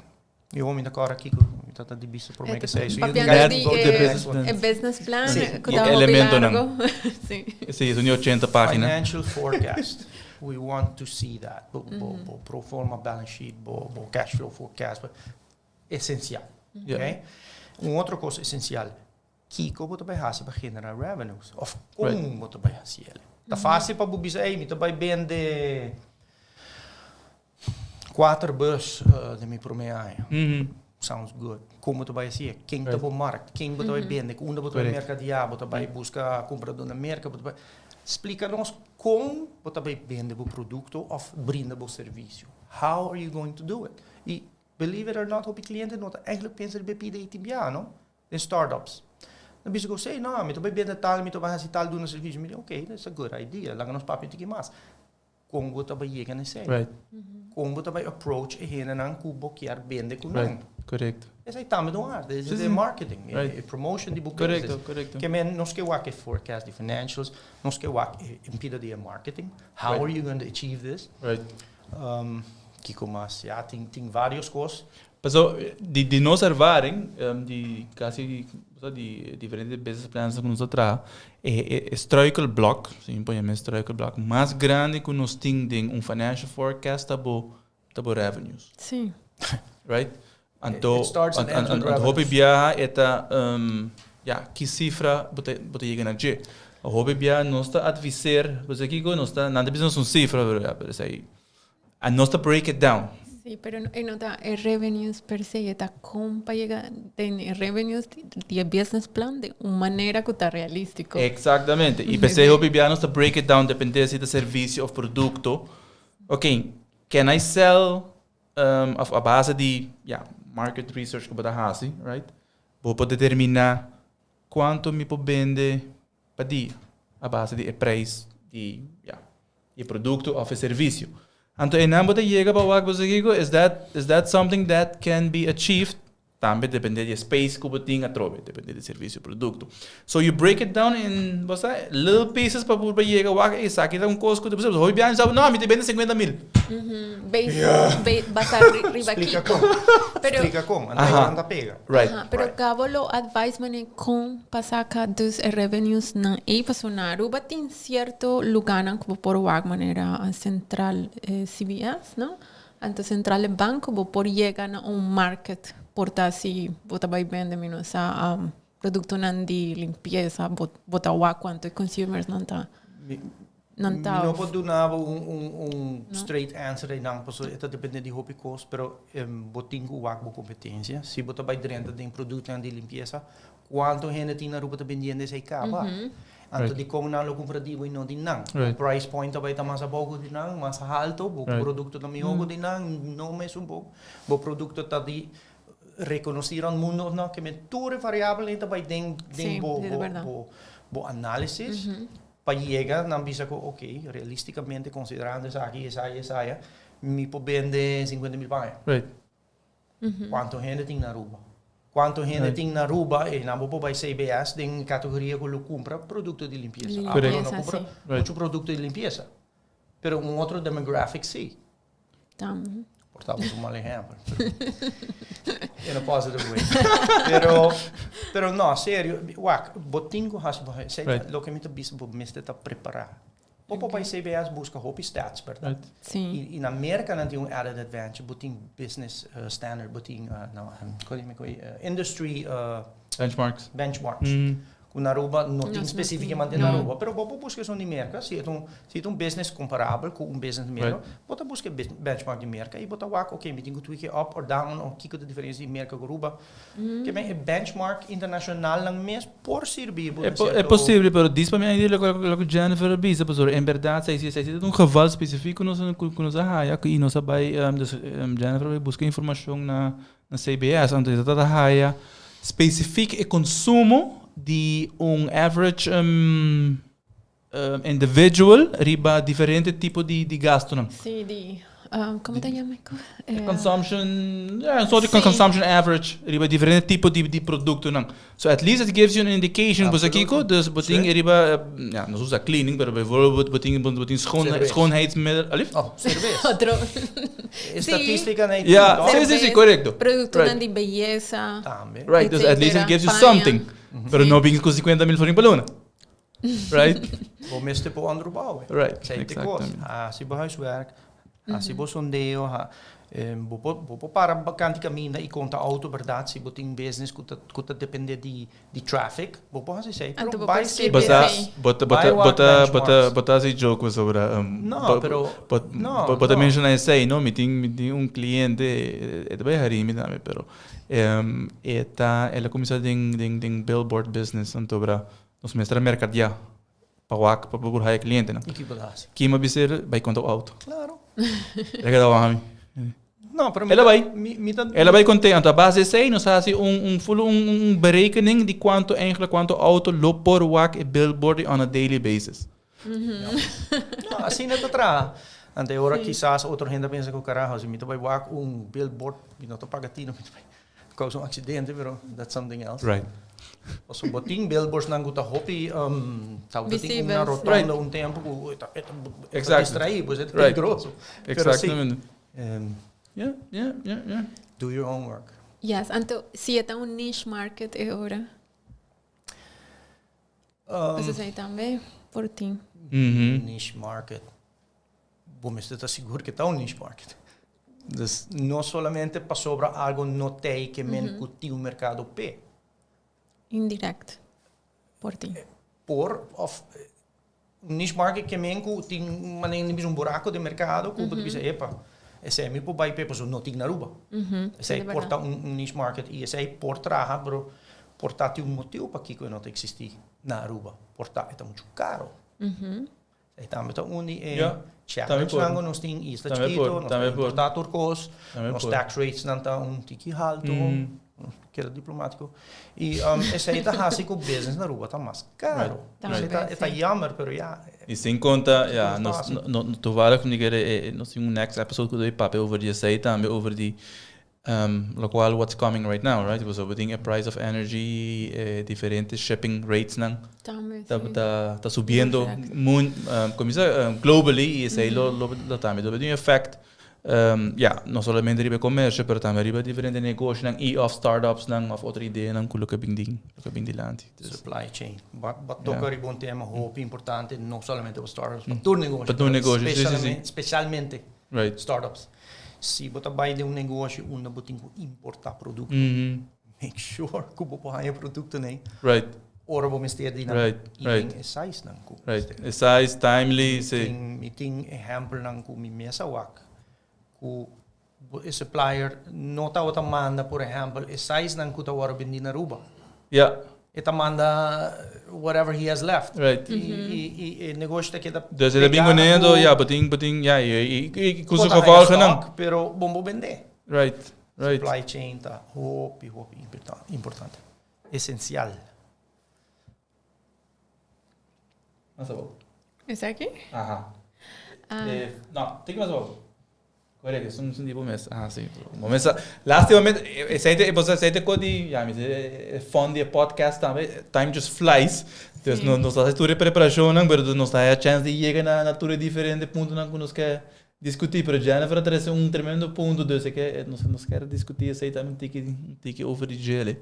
Eu vou me dar aqui com tá de bicho por mim que sei. Business plan, elemento não. Sim, é 80 páginas. Financial forecast. we want to see that. Pro forma balance sheet, cash flow forecast, essencial. Okay? Outra coisa essencial, Kiko você vai fazer para generar revenues, of como você vai fazer. Tá fácil para você dizer, você vai vender 4 bus de minha primeira área. Sounds good. Como você vai fazer? Quem está no market? Quem você vai vender? Onde você vai mercadear? Você vai buscar comprador na mercado? Explica-nos como você vai vender o produto ou brindar o serviço. How are you going to do it? E, believe it or not, o cliente não eigenlijk pensa de bepide e timbia, não? In startups. Dan bisa ko say, no, mito vai vender tal, mito vai fazer tal do serviço. Okay, that's a good idea. Lang nos papi tiki mas. Como você vai chegar nesse? Right. Como você vai approach e hena nang kubo kiar vende com Right. Correct. Essa é também do ar. This is marketing, promotion de business. Correcto. Que men nos que wak forecast the financials, nos que wak impida de marketing. How are you going to achieve this? Right. Kiko mas, ja, tem vários coisas. So, die nossa ervaring, die quasi die diferentes business plans que nós traz, é struikelblok, sim, põe a struikelblok mais grande que nós temos financial forecast tabo revenues. Sim. Right? It starts and ends with revenues. Hobby bia eta que cifra bote chega na G. O hobby bia nós está advisar, você aqui nós está nada business um cifra, pero sei. And nós está break it down. Sí, pero no está revenues per se, está como para llegar de revenues de business plan de una manera que está realístico. Exactamente. Y pensé que vivíamos to break it down depende de servicio o producto. Okay, can I sell a base de market research que eu faço, right? Vou poder determinar quanto me pode vender para dia a base de preço de produto ou serviço. Então, em ambos chega para o que você digo, is that something that can be achieved? Também depende de space que você tem a trobe, depende de serviço ou produto. So you break it down in little pieces para poder chegar ao que isso aqui é coisa que você precisa. Hoje bem, sabe, não, me vende 50 mil. Basar riba aqui. Explica como, anda pega. Right. Pero cabo lo advice mane com pasaka dos revenues na e pasona ruba tem certo lugar na que por wag maneira a central CBS, no? Então central banco por llegar na market porta si bota vai vender menos a produto nan de limpeza bota wag quanto consumers não tá. Não pode dar straight answer aí não, porque isso depende de hobby cost, pero botinho o wag competência. Se bota vai dentro de produto de limpeza, quanto gente tem na roupa de vendendo esse capa. Anto di como não lo comprativo e não de não. Price point vai estar mais abaixo de não, mais alto, o produto da melhor de não mesmo bom. O produto tá de reconhecer no mundo não que me tudo variável então vai tem bo análise para chegar não bisa que ok, realisticamente considerando essa aqui, essa me pode vender 50 mil pães. Quanto gente tem na rua? Quanto gente tem na rua e não pode vai CBS tem categoria que compra produto de limpeza. Não compra muito produto de limpeza. Pero outro demographic sim. Portamos mal exemplo. In a positive way. pero no, sério, botinho lo que me está bispo me está preparar. Popo para CBS busca hope stats, verdade? Sim. E na América não tem added advantage, botinho business standard, botinho industry benchmarks. Na Aruba não tem especificamente na Aruba, pero popo busca são de merca, se é business comparável com business de merca, bota busca benchmark de merca e bota wak, ok, me tenho que tweak up or down, ou que a diferença de merca com Aruba, que é benchmark internacional não mesmo por servir. É possível, pero diz para mim ainda o que Jennifer avisa, professor, em verdade, se é geval específico nós haja que nós vai Jennifer vai buscar informação na CBS, então está haja específico e consumo de average individual riba diferente tipo de gasto não? Sim, como te chama? Consumption, consumption average riba diferente tipo de produto não. So at least it gives you an indication was aqui ko dus boting riba não usa cleaning, pero bijvoorbeeld boting schoonheidsmiddel, alif? Cerveja. Outro. Estatística na sim, correto. Produto de beleza. Right, at least it gives you something. Pero no vinhas com 50 mil florin para luna. Right? Bo miste po andere bouwen. Right, Zij te kost. exactamente. Als je bij huiswerk, als je bij sondeo, bo para bakanti caminho e conta auto, verdade, se botin business, kuta depende di traffic, bo po se sei, Anto pero bo vai po se Bota- Bota assim jogo sobre No, pero no, bota no. mencionar sei, no, me tem cliente é bem harimi também, pero ela começou den billboard business então para nos mestra mercadia para procurar cliente, não? E que pedaço. Que me biser vai contar o auto. Claro. É que dá uma No, pero Ela vai. mita Ela vai contar, então a base sei, nós fazemos berekening de quanto auto loopt por wak e billboard on a daily basis. No, assim não tra. Ante ora quizás outra gente pensa que o carajo, se mita vai wak billboard, não tô pagatino, causa acidente, pero that's something else. Right. Als boting billboards nang guta hopi tau dating Visíveis. na rotonda Right. tempo Exactly. distrair, pois é Right. grosso. Exactamente. Yeah. Do your own work. Yes, anto si é um niche market agora. Você sei também por ti. Niche market. Bom, mas está seguro que está niche market. Dus não solamente para sobre algo notei que men cuti mercado P. Indirect. Por ti. Por of niche market que men cuti manen buraco de mercado, que pode dizer, epa, esse é meu por vai P, pois não tinha na Aruba. Esse aí porta niche market e esse aí por traha, bro, portar motivo para que não existir na Aruba. Portar é muito caro. Aí também está challenge nango nos tem Isla Chiquito, nos tem importar turcos, nos tax rates não tá tiki alto, que era diplomático. E esse aí tá assim que o business na Aruba tá mais caro. Esse tá jammer, pero já. E sem conta, nós toevallig van die nós temos next episode que doe papo over die site também over die local what's coming right now, right? Was over a price of energy, diferentes shipping rates nang Também. tá subindo muito, globally e sei lo também do effect. Não somente riba comércio, pero também riba diferentes negócios nang of startups nang of outra ideia nang kulo kabing di land. Supply chain. Toca riba un tema hope importante, não somente para startups, para todo negócio. Para todo negócio, especialmente right. startups. Se você vai de negócio, você tem que importar produto. Make sure que você pode produto, né? Right. Ora vou investir din Right. é size nang ku. Right. Size, timely, say. Meeting exemplo nang ku mi mesa wak. Ku supplier nota outra manda, por exemplo, é size nang ku ta wara bindi na Aruba. Yeah. Eta manda whatever he has left. Right. E negócio que da. Dus ele bingo nendo, beting, e custo Kota gevolgen stock, nang. pero bombo vender. Right. Supply chain tá hope importante. Essencial. Esse aqui? Aha. No, tem mais algo. Correto, são tipo mês. Sim. Momento, last moment, você codi, me fund de podcast também. Time just flies. Dus não está tudo preparação, não, mas não está a chance de chegar na tudo diferente ponto não que nós quer discutir. Pero Jennifer traz tremendo ponto, dus que nós quer discutir isso aí também tem que over de gele.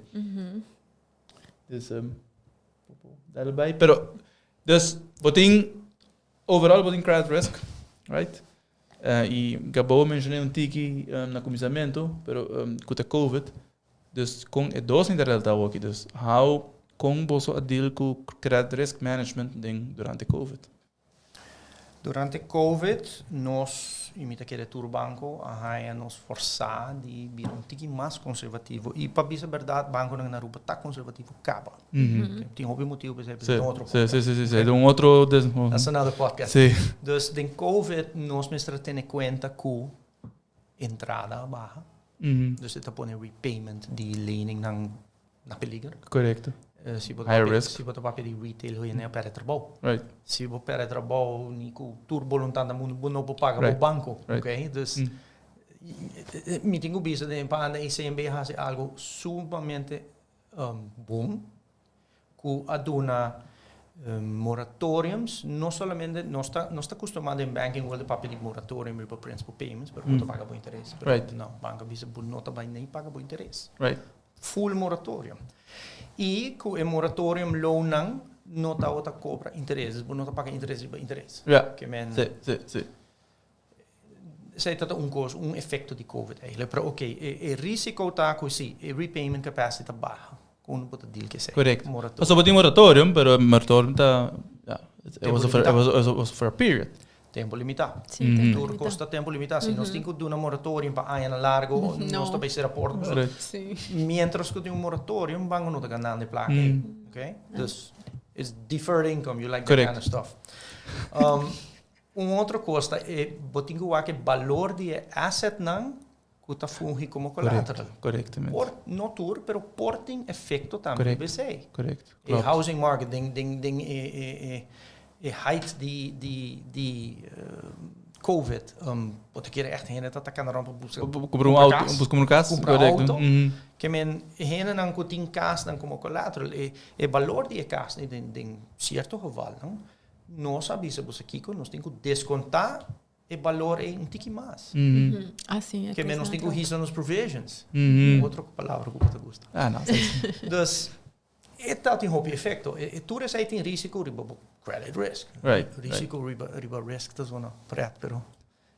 Dus daarbij, pero dus overall boting credit risk, right? E Gabo mencionei tiki na comissamento, pero com a COVID, dus com dois interrelação aqui, dus how com bolso a deal com credit risk management durante COVID. Durante COVID, nós, imita que Turbanco, a nos forçar de vir um tiki mais conservativo. E para dizer a verdade, banco na Aruba está conservativo, acaba. Tem algum motivo para ser outro podcast. Sim, outro... That's another podcast. Sim. Dus de COVID, nós mesmo temos conta com entrada baixa. Dus het põe repayment de lening na peliger. Correcto. Higher risk. Se você vai pedir retail, você não perde trabalho. Right. Se você perde trabalho, com toda voluntade do mundo, você não pode pagar o banco. Ok? Dus, me tenho visto de para a ICMB fazer algo sumamente bom, com a dona moratórios, não somente, não está acostumado em banking, onde para pedir moratório para principal payments, para não pagar o interesse. Right. Não, banca visa não também nem paga o interesse. Right. Full moratório. E com o moratório loan não está outra cobra interesses, não está paga interesse para interesse. Ja. Que men, Sim. sei dat un effetto di Covid eigenlijk. Però oké, il risiko está così, il repayment capacity está baja. Como pode deal que sei. Correct. Moratório. Also, wat die moratorium, pero moratorium tá, it was for a period. Tempo limitado. Sí, tempo Tudo limitado. costa tempo limitado. Se nós temos que dar um moratório para ano largo, nós também ser aporte. Correct. Sí. Mientras que tem moratório, banco não está ganhando de placa. Okay? Dus it's deferred income. You like that kind of stuff. Outra coisa é botar que o valor de asset não que está fungi como collateral. Correctamente. Não tudo, pero porting efeito também. Correct. E housing market ding height die COVID. Wat ik hier echt heen dat kan er aan Comprar um auto. Comprar auto. Que men heen dan ko tin cas dan como collateral e valor die cas in certo geval, não? Nós sabemos aqui que nós temos que descontar o valor em um tiki mais. Assim, Que nós temos que risar nos provisions. Outra palavra que eu gosto. Não. Dus het had een hoop effecten. Toen is het een risico riba credit risk. Right. Risico riba risk, dat is wel een pret, pero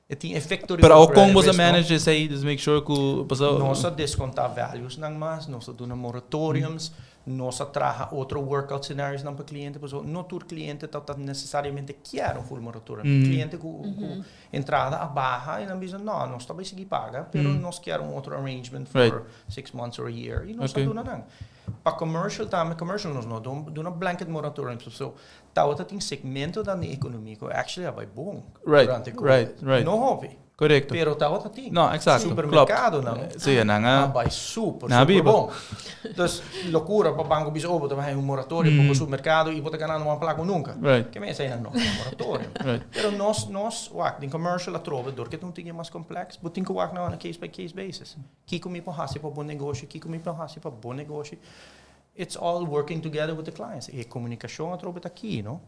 het een effecto Pero ao como você manage isso aí, just make sure que passou. Nós descontar values nang mas, nós doen moratoriums, nós traga outro workout scenarios para cliente, pessoal, não todo cliente dat necessariamente quer full moratorium. Cliente com entrada a barra e não dizem não, nós também seguir paga, pero nós quer outro arrangement for 6 months or a year. E nós doen não. Para commercial nós não doen blanket moratorium, so dat tem segmento da economia que actually é bom durante COVID. Não houve. Correcto. Pero tawat ating. No, exacto. Supermercado não. Sim, não. Vai super bom. Dus loucura para banco bis over, vai moratório para o supermercado e botar ganhando uma placa nunca. Right. Que me sei não, moratório. Pero nós, wak, in commercial atrove, door que não tem mais complexo, but tem que wak na case by case basis. Kiko me para hasi para bom negócio, kiko me para hasi para bom negócio. It's all working together with the clients. E comunicação atrove aqui, não?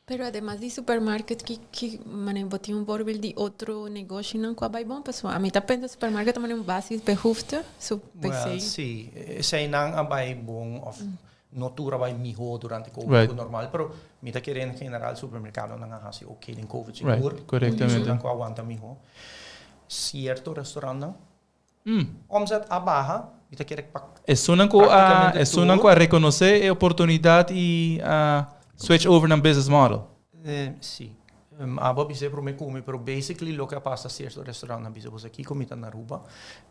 Pero además de supermarket que manen botin un voorbeeld die otro negocio nan qua bij bon pessoa. A mim tá pensando supermarket manen um basis behoefte so PC. Well, sim, sei não abai bom of notura vai miho durante COVID normal, pero mi tá querendo general supermercado não hasi okay em COVID seguro. Corretamente. Não aguanta miho. Certo restaurante omzet a barra, mi tá querendo é sunan ko a reconhecer a oportunidade e switch over na business model. Sim. Abo bise pro me come, pero basically lo que passa certo restaurante na bise você aqui comida na Aruba.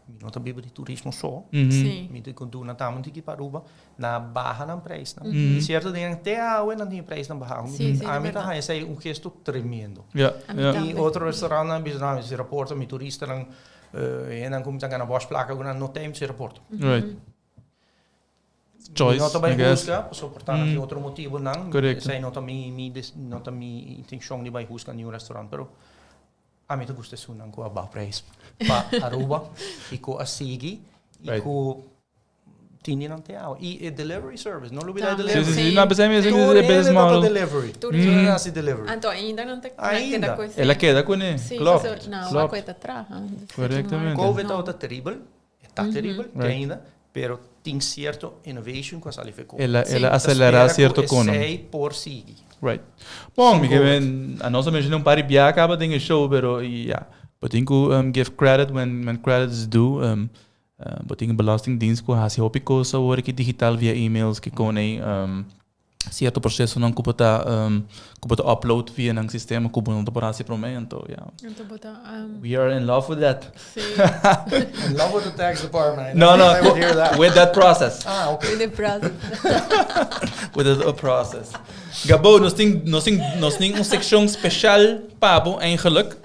Mi não tá bibo de turismo só. Sim. Mi te contu na taman tiki para Aruba na barra na preço, né? E certo tem até a não tem preço na barra. A mim tá essa é gesto tremendo. E outro restaurante na bise na se reporta mi turista não e não como tá na wasplaca com no tempo se reporta. Right. Choice, não também I guess. busca, portanto, aqui outro motivo não. Correct. Sei não também mi intenção de vai buscar nenhum restaurante, pero a mim te gusta isso não com a baixa preço para Aruba e com a Sigi e com Tini não tem água e delivery service, não lubida delivery. Sim, não pensei mesmo Tudo que business model. Delivery. Tudo é assim delivery. Então ainda não tem Ainda. Ela queda com ele. Claro. Não, a coisa atrás. Corretamente. COVID está terrível, está terrível ainda, pero tem certo innovation com essa alifico. Ela acelera certo cono. Sei por Sigi. Right. Bom, a nossa imagina um par de acaba de show, pero yeah. But think give credit when credit is due. But think belastingdienst ko hasi hopi ko sa work digital via emails que kone certo processo não kupata upload via nang sistema kubo não para si promento, yeah. We are in love with that. In love with the tax department. No, I would hear that. With that process. Okay. With the process. With the process. Gabo, nós tem seção especial pabo eigenlijk.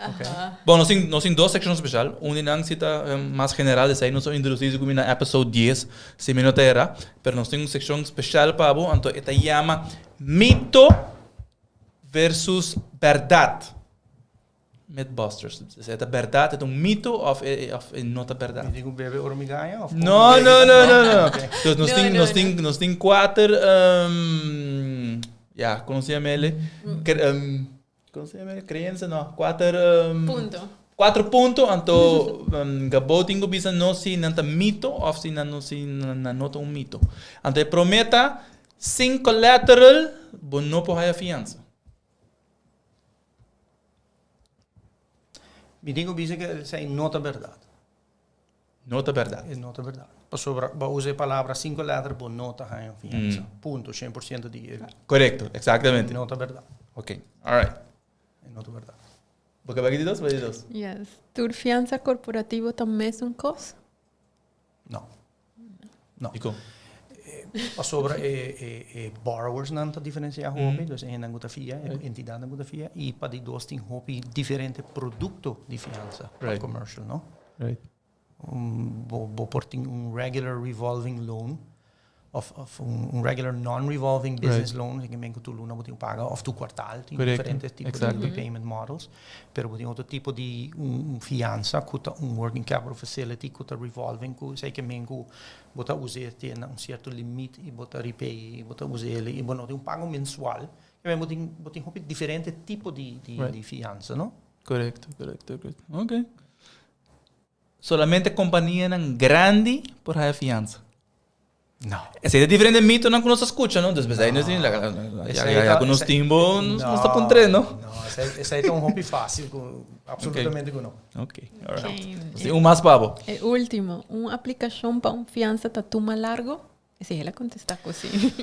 Bom, nós tem duas secções especiais. Uma nang cita mais general, essa aí nós introduzimos como na episode 10, se minutera, pero nós tem seção especial pabo, então esta chama mito versus verdade. Mythbusters. Esta verdade é mito of nota verdade. Digo bebe hormigaia of No. Dus nós tem quatro conhecemos ele. Criança não. Quatro pontos, então Gabo tenho visto não se nanta mito ou se não se nota mito. Então prometa Sin collateral, bo não pode fiança. Me digo que é nota verdade. Nota verdade. É nota verdade. Para usar a palavra 5 letras, por nota a fiança. Ponto, 100% de dinheiro. Correto, exatamente. Nota verdade. Ok, alright. É nota verdade. Porque vai de dois, vai de dois. Yes. Tu fiança corporativa também é um custo? Não. Não. E como? Sobre borrowers não está diferenciar hobby, dus een dan moet via, entidade dan moet via, e para die dois tem hobby diferente produto de fiança, Right. commercial, não? Right. Bo porting regular revolving loan of regular non-revolving business loan, que men que tu luna boting paga of tu kwartaal, tem diferentes tipos de repayment models, pero boting outro tipo de fiança, kuta working capital facility, kuta revolving, ku sei que men ku bota usar tem certo limite e bota repay, bota usar ele e bono tem pago mensual, que men boting hobby diferente tipo de fiança, não? Correto. Ok. Solamente companhia grande por a fiança. Não. Esse é diferente de mito, não que nós escuta, não? Después aí nós já com os timbo, nós está por três, não? Não, esse aí é hobby fácil, absolutamente que não. Ok, alright. Okay. Mais pavo. E último, uma aplicação para fiança tá tuma largo? Esse ela contesta assim.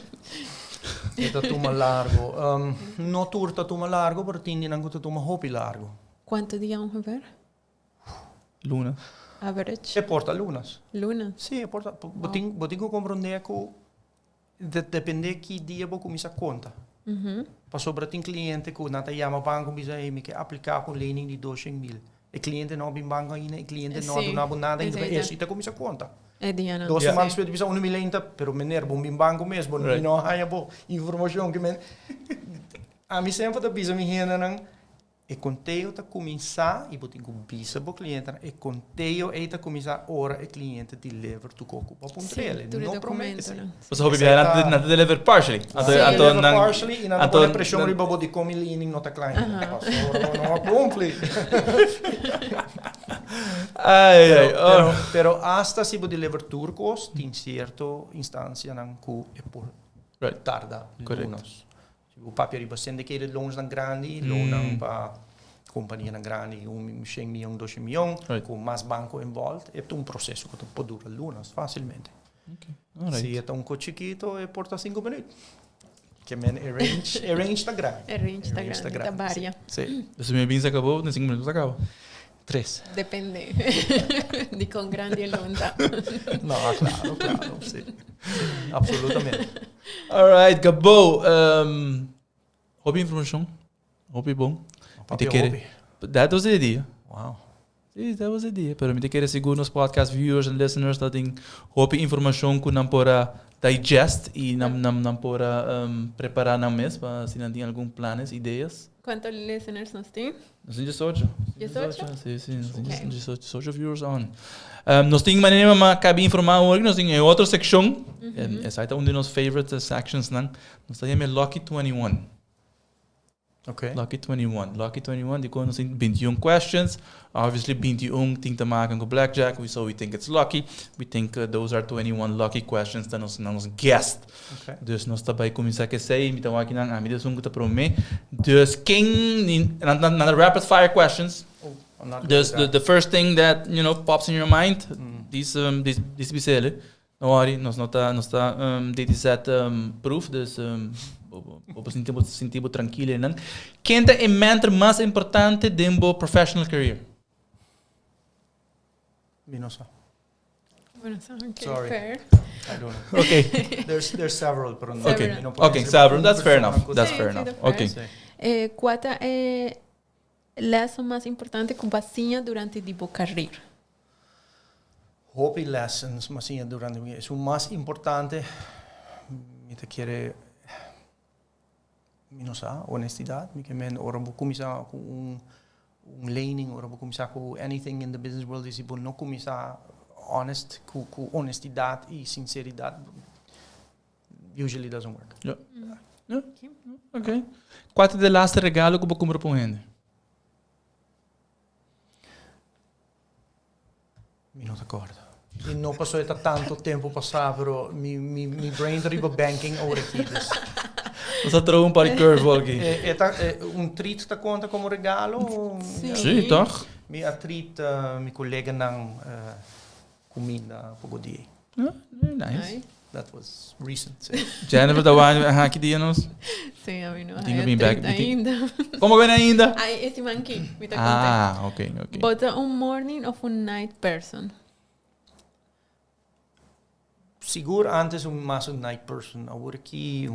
Está tuma largo. Não turta tuma largo, pero tindi não tuma hobby largo. Quanto dia vamos ver? Luna. Average. E porta lunas. Luna. Sim, porta. Botinho compreender que depende que dia vou começar a conta. Para sobre tem cliente que na chama banco bisa me que aplicar com lening de 200.000. E cliente não vem banco ainda, e cliente não do nada ainda. Isso está começar a conta. É Diana. 2 semanas depois bisa 1 milhão, pero meneer bom bem banco mesmo, não há boa informação que men. A mim sempre da bisa me rena não. E conteio tá começar e botar com bisa pro cliente. E conteio aí tá começar hora e cliente deliver tu coco para ponto ele. Não promete. Você hobby bem na deliver partially. Deliver partially e na toda pressão riba body come leaning nota client. Não há conflito. Pero hasta se você deliver turcos tem certo instância não que é por tarda. Correto. O papel riba syndicated loans dan grande, loan para companhia dan grande, 1 milhão, 2 milhões, com mais banco involved, é um processo que pode durar lunas facilmente. Se é um coche chiquito, é porta 5 minutos. Que men arrange está grande. Arrange está grande, está varia. Sim. Se meu bem se acabou, em 5 minutos acaba. 3. Depende de quão grande ele anda. Não, claro, sim. Absolutamente. Alright, Gabo. Hobby informação. Hobby bom. That was the idea. Wow. Sim, that was the idea. Pero me te quero seguir nos podcast viewers and listeners that tem hobby informação que não pora digest e não pora preparar na mês para se não tem algum planos, ideias. Quantos listeners nós temos? Nós temos 18. 18? Sim, nós temos 18 viewers on. Nós temos maneira para caber informar hoje, nós temos outra seção. Essa é uma das nossas favorite sections, não? Nós temos Lucky 21. Okay. Lucky 21, die kon ons in 21 questions. Obviously, 21 ting te maken met blackjack. So we think it's lucky. We think those are 21 lucky questions dan ons guest. Okay. Dus nos tabay kumisa ke say, mita waki nang ami dus unguta pro me. Dus king na the rapid fire questions. Dus the first thing that pops in your mind, this bisele. No worry, nos dit is that proof. Dus op sentido tranquilo, não? Quem é a mentor mais importante dentro professional career? Minosa. Okay, Sorry. fair. I don't know. Okay. There's several, pero no. Okay, several. That's fair enough. Okay. Qual é a lesson mais importante que você durante a sua carreira? Hobby lessons, mas sim, durante o mais importante, me te quer honestidade, me que men ora vou começar com learning, ora vou começar com anything in the business world, e se vou não começar honest, com honestidade e sinceridade, usually doesn't work. Yeah. Okay. Qual é o last regalo que você comprou para gente? Me não te acordo. E não passou até tanto tempo passar, pero mi brain arriba banking agora aqui. Você trouxe para o curve aqui. Treat está conta como regalo? Sim, toch? Mi treat mi colega ng comida para o dia. Very nice. Ay, That was recent. Jennifer, da waar aqui de nos? sim, a mim não Tinha é bem back- ainda. Como vem ainda? Ai, esse man aqui, me tá Ok. contando. Bota morning of night person. Seguro antes mais night person. Agora aqui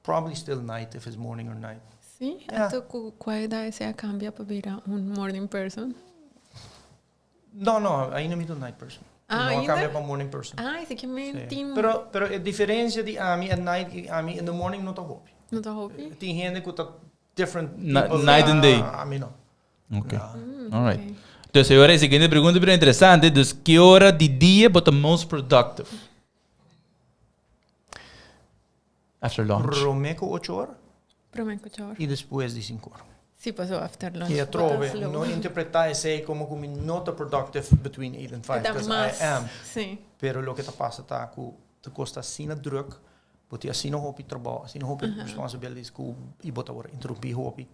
probably still night if it's morning or night. Sim, Yeah. então qual idade você cambia para virar morning person? No, ainda me do night person. Ah, Não ainda? cambia para morning person. Ah, esse aqui é Sim. menino. Pero a diferença de at night, in the morning não tá hope. Não tá roupa? Tem gente que tá different Night and day. A mim não. Ok. Ah. All right. Entonces, ahora la siguiente pregunta es interesante. Entonces, ¿qué hora de día es the most productive? After lunch. Romeco 8 horas Prometo, chor. e depois de 5 horas. Sim, passou after lunch. E a trove, Botas low. não interpretar esse como que not productive between 8 and 5, Tá because mais. I am. Sim. Pero lo que tá passa tá que te costa assim druk, porque assim não hopi trabalho, assim não hopi responsibilities que e bota agora interromper hopi.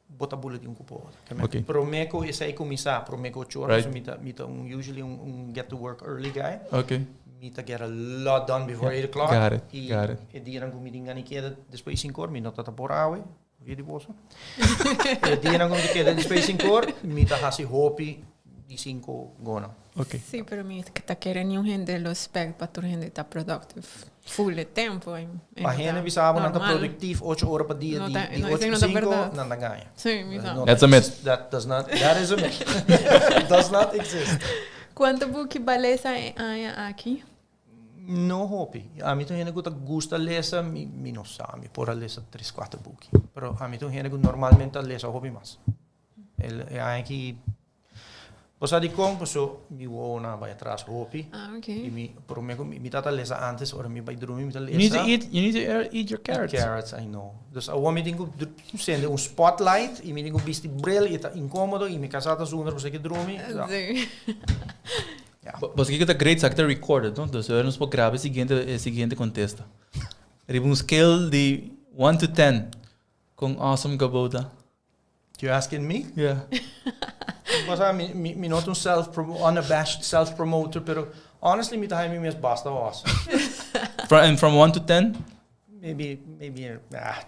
Bota bullet de cupo. Ok. Promeco esse aí começar, promeco 8 horas, Right. mita usually get to work early guy. Ok. Mita get a lot done before 8 o'clock. Got it. E dia não comida nem queda depois 5 horas, mita tá por awe. Vedi bolsa. E dia não comida queda depois 5 horas, mita hasi hopi de 5 gona. Ok. Sim, pero mim tá querendo gente los spec para tu gente tá productive. Full de tempo. A gente bisava não tá produtivo 8 horas por dia, Não de tá- 8 não, isso para não tá 5 verdade. não ganha. Sim, mismo. That's a myth. That is a myth. Does not exist. Quanto book beleza há aqui? No hopi. A mim tem gente que gosta lesa, mi não sabe, por lesa 3, 4 book. Pero a mim tem gente que normalmente lesa hopi mais. Ele é que posa di con, poso mi buona vai atrás hopi. Ah, E ok. por me mi tata lesa antes, ora mi vai dormir mi tata You need to lesa. eat your carrots. Carrots, I know. Dus a me tengo sende un spotlight e mi tengo visti bril e tá incômodo e mi casata zonder você que dormir. Sim. Mas que tá great, sabe que tá recorded, não? Então, eu não posso gravar o seguinte contexto. Riba scale de 1 to 10 com awesome gabota. You asking me? Yeah. Was mi not unabashed self-promoter, pero honestly, mi tahay mi mes basta awesome. From 1 to 10? Maybe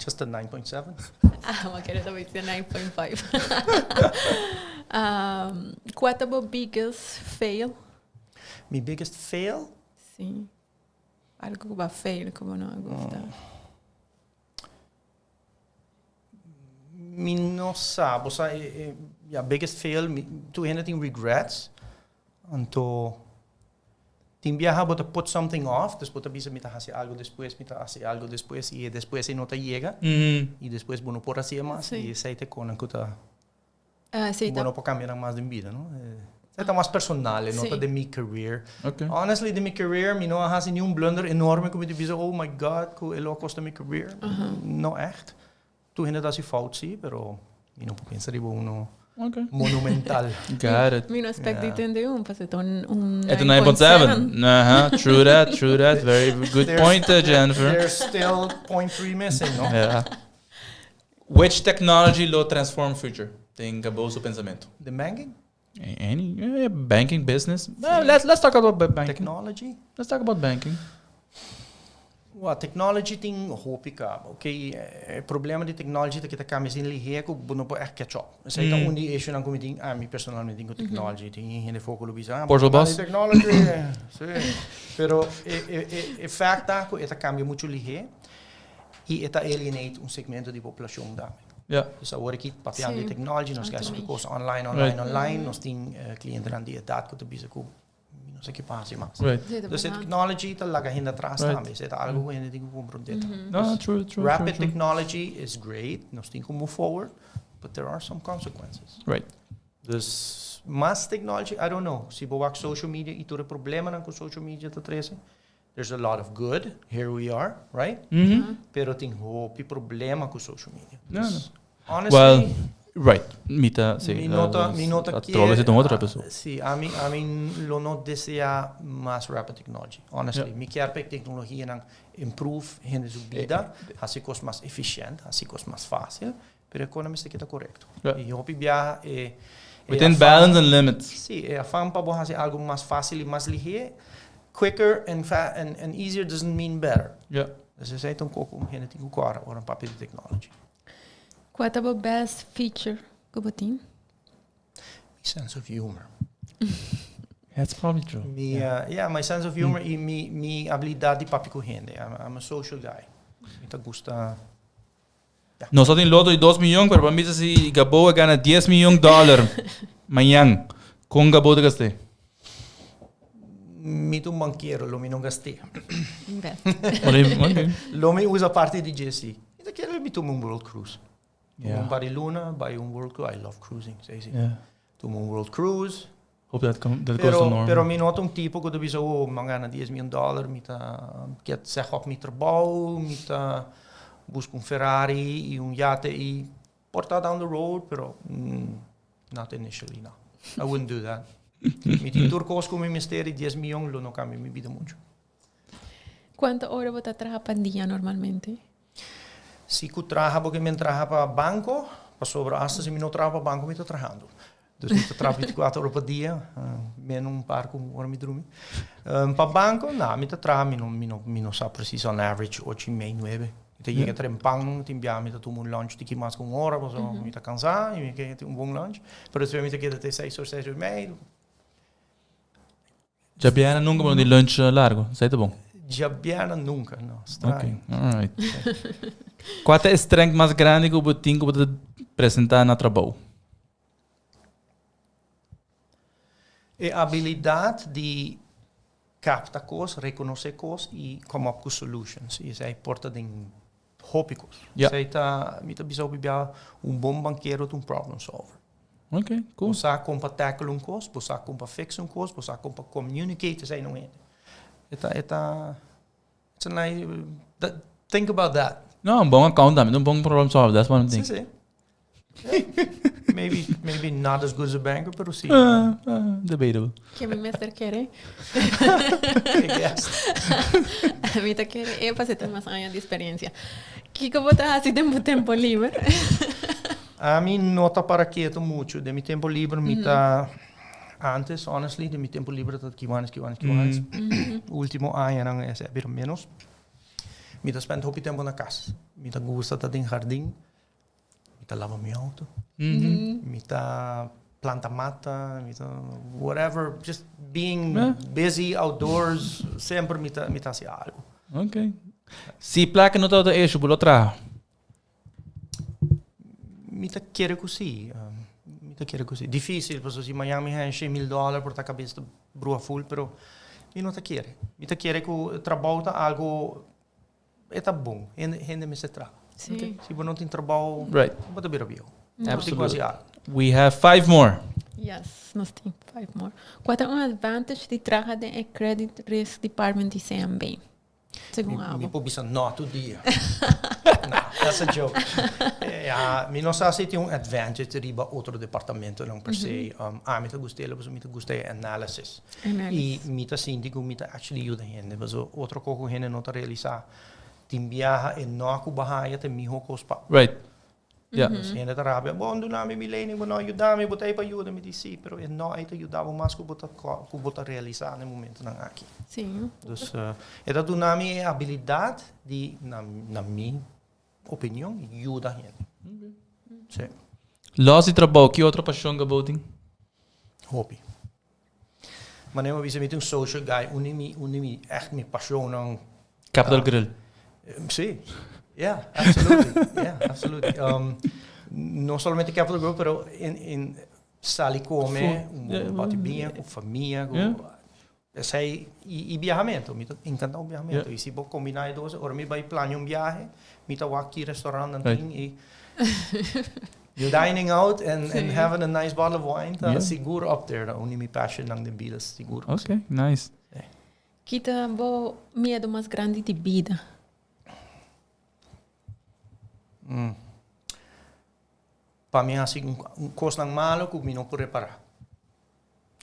just a 9.7. Ah, mas quero saber se é 9.5. Qual é o biggest fail? My biggest fail? Sim. Algo que vai fail, que eu não gosto. Mi no sabe, biggest fail, tu anything regrets, anto timbiaha bota put something off, después te avisa mita hace algo después y después no te llega y después bueno por hacer más Sí. y se te con que ta Sim, bueno por cambiar más de vida, ¿no? Está más personal, no Sí. de mi career. Ok. Honestly, de mi career, mi no hace ni un blunder enorme como te dice, oh my god, que lo costa mi career. No echt. Tu gente dat je fout zie, pero mi no puedo pensar ibo uno Ok. monumental. Got it. Mi no expect Yeah. 31, para ser un At the 9.7. True that. Very good point, Jennifer. There's still 0.3 missing, no? Yeah. Which technology lo transform future? Tem acabou seu pensamento. The banking? Any banking business? Let's talk about banking. Technology? Let's talk about banking. Well, technology ting hoop ik aan. Oké, het probleem met de technology dat je dat kan misschien liggen, ook bono echt catch up. Zij dan die issue dan kom je ding, mi personalmente digo technology, ting geen focus op iets. Portal boss. Technology, sí. Pero el fact dat het cambia mucho liggen, y het alienate un segmento de populación daarmee. Yeah. Dus dan word ik papiando Sí. de technology, nos Tanto gaan niet. kosten online, Right. nos ting cliënten aan die dat kunnen bieden ko. No sé qué pasa más. Right. Dus de technology talaga hindi atrás Right. namin. Ito algo hindi din ko comprendeta. No, true. Rapid true. technology is great. Nos ting ko move forward, but there are some consequences. Right. Dus mass technology, I don't know. Si bawak social media, ito rin problema ng social media ta trese. There's a lot of good. Here we are, right? Mm-hmm. Pero ting hopi problema ko social media. No, Dus, honestly, Well, Right. Mita, sí. Mi nota Tal vez es una otra persona. Sí, a mí lo no desea más rapid technology. Honestly, mi quiero que tecnología nang improve en su vida, así que es más eficiente, así que es más fácil, pero economista que está correcto. Y yo pienso Within balance and limits. Sí, afán para hacer algo más fácil y más ligero. Quicker and easier doesn't mean better. Yeah. Dus er zijn ook genetic elkaar or een papier technology. Qual é o best feature que você tem? Sense of humor. That's probably true. My sense of humor e mi habilidade de papi com gente. I'm a social guy. Me gusta. Nós temos loto de 2 milhões, pero para mim se Gabo ganha $10 milhões amanhã, com Gabo de gaste. Mi tu banqueiro, lo mi non gastei. Invest. Okay. Lo mi usa parte di GSC. E quero mi tu un world cruise. Yeah. Un Bariluna, by un world cruise. I love cruising, sei sì. Yeah. Tu un world cruise. Hope that goes to normal. Pero mi noto un tipo que deve mangana $10 miljoen, mi ta get zeg op mi trabalho, mi ta busca un Ferrari e un yacht e porta down the road, pero not initially, no. I wouldn't do that. Mi turcos como misteri 10 miljoen lo no cambia mi vida mucho. Quanto hora você trabalha por dia normalmente? Se eu trabalho porque me trabalho para banco, para sobrar, se me não trabalho para banco, me estou trabalhando. Dus ik trabalho 24 horas por dia, menos um par com hora me dormir. Para banco, não, me trabalho, me não sabe preciso, on average, 8:30, 9. Então, chega a trempang, timbiar, me tomo um lunch, tiki mais com uma hora, porque me está cansado, me quer ter um bom lunch. Pero se me quer até 6 ou 6:30. Já Biana nunca me de lunch largo, sei tá bom. Jabiana nunca, não, estranho. Okay, alright. Qual é a strength mais grande que você tem que você apresentar no trabalho? É a habilidade de captar coisas, reconhecer coisas e come up com solutions. Isso é importante em tópicos. Isso é me bisa bom banqueiro de um problem solver. Ok, cool. Você compra tackle um coisa, você compra fix um coisa, você compra communicate, isso aí não é. Think about that. No, un bom account também, un bom problem solver, that's one thing. Sim. Maybe not as good as a banker, pero sim. Debatable. Que mi mestre quer? I guess. A mim tá quer, eu passei mais anos de experiência. Que você tá fazendo tempo livre? A mim nota para quieto muito. De mi tempo livre, me tá antes, honestly, de mi tempo livre tá que anos. Último ano não é bem menos. Me tá spend hopi tempo na casa. Me tá gosta tá em jardim. Me tá lava meu auto. Me tá planta mata, me tá whatever, just being busy outdoors, sempre me tá se algo. Ok. Se placa não tá o eixo, por outra. Me tá querer così. Difícil, porque se Miami tem $100,000 por ta cabeça brua full, pero me não tá querer. Me tá querer que o trabalho tá algo tá bom, rende me se tra. Sim. Se você não tem trabalho, Right. bota bem rápido. Absolutely. We have 5 more. Yes, nós temos 5 more. Qual é a advantage de trabalhar em Credit Risk Department de CMB? Segundo algo. Me pobisa no todo dia. No, that's a joke. Mi non sa se tem advantage de riba outro departamento não per se. Me tá gostei, mas me tá gostei analysis. E me tá síndico, me tá actually ajuda gente, mas outro coco gente não tá realizar. Tem viaja e não com bahia tem miho cospa. Right. Yeah. Gente tá rabia, bom, do nome milênio, não ajuda-me, botei para ajuda, me disse, sim, pero não aí te ajudava mais que bota realizar no momento não aqui. Sim. Dus é do nome habilidade de na minha opinião ajuda a gente. Sim. Loss e trabalho, que outra paixão que você tem? Hobby. Maar nee, maar wie zijn een social guy, unimi echt mijn passion aan. Capital Grill. Sí. Yeah, absolutely. Yeah, absolutely. No solamente Capital Grill, pero in sali come, batibinha, com família, sei e viajamento, me encanta o viajamento. E se vou combinar dois, ora me vai planear viaje, me tá aqui restaurante e you're dining out and having a nice bottle of wine, seguro up there, only me passion ng de vida, seguro. Okay, nice. Kita bo medo mais grande de vida. para mim assim coisa malo que eu não posso reparar.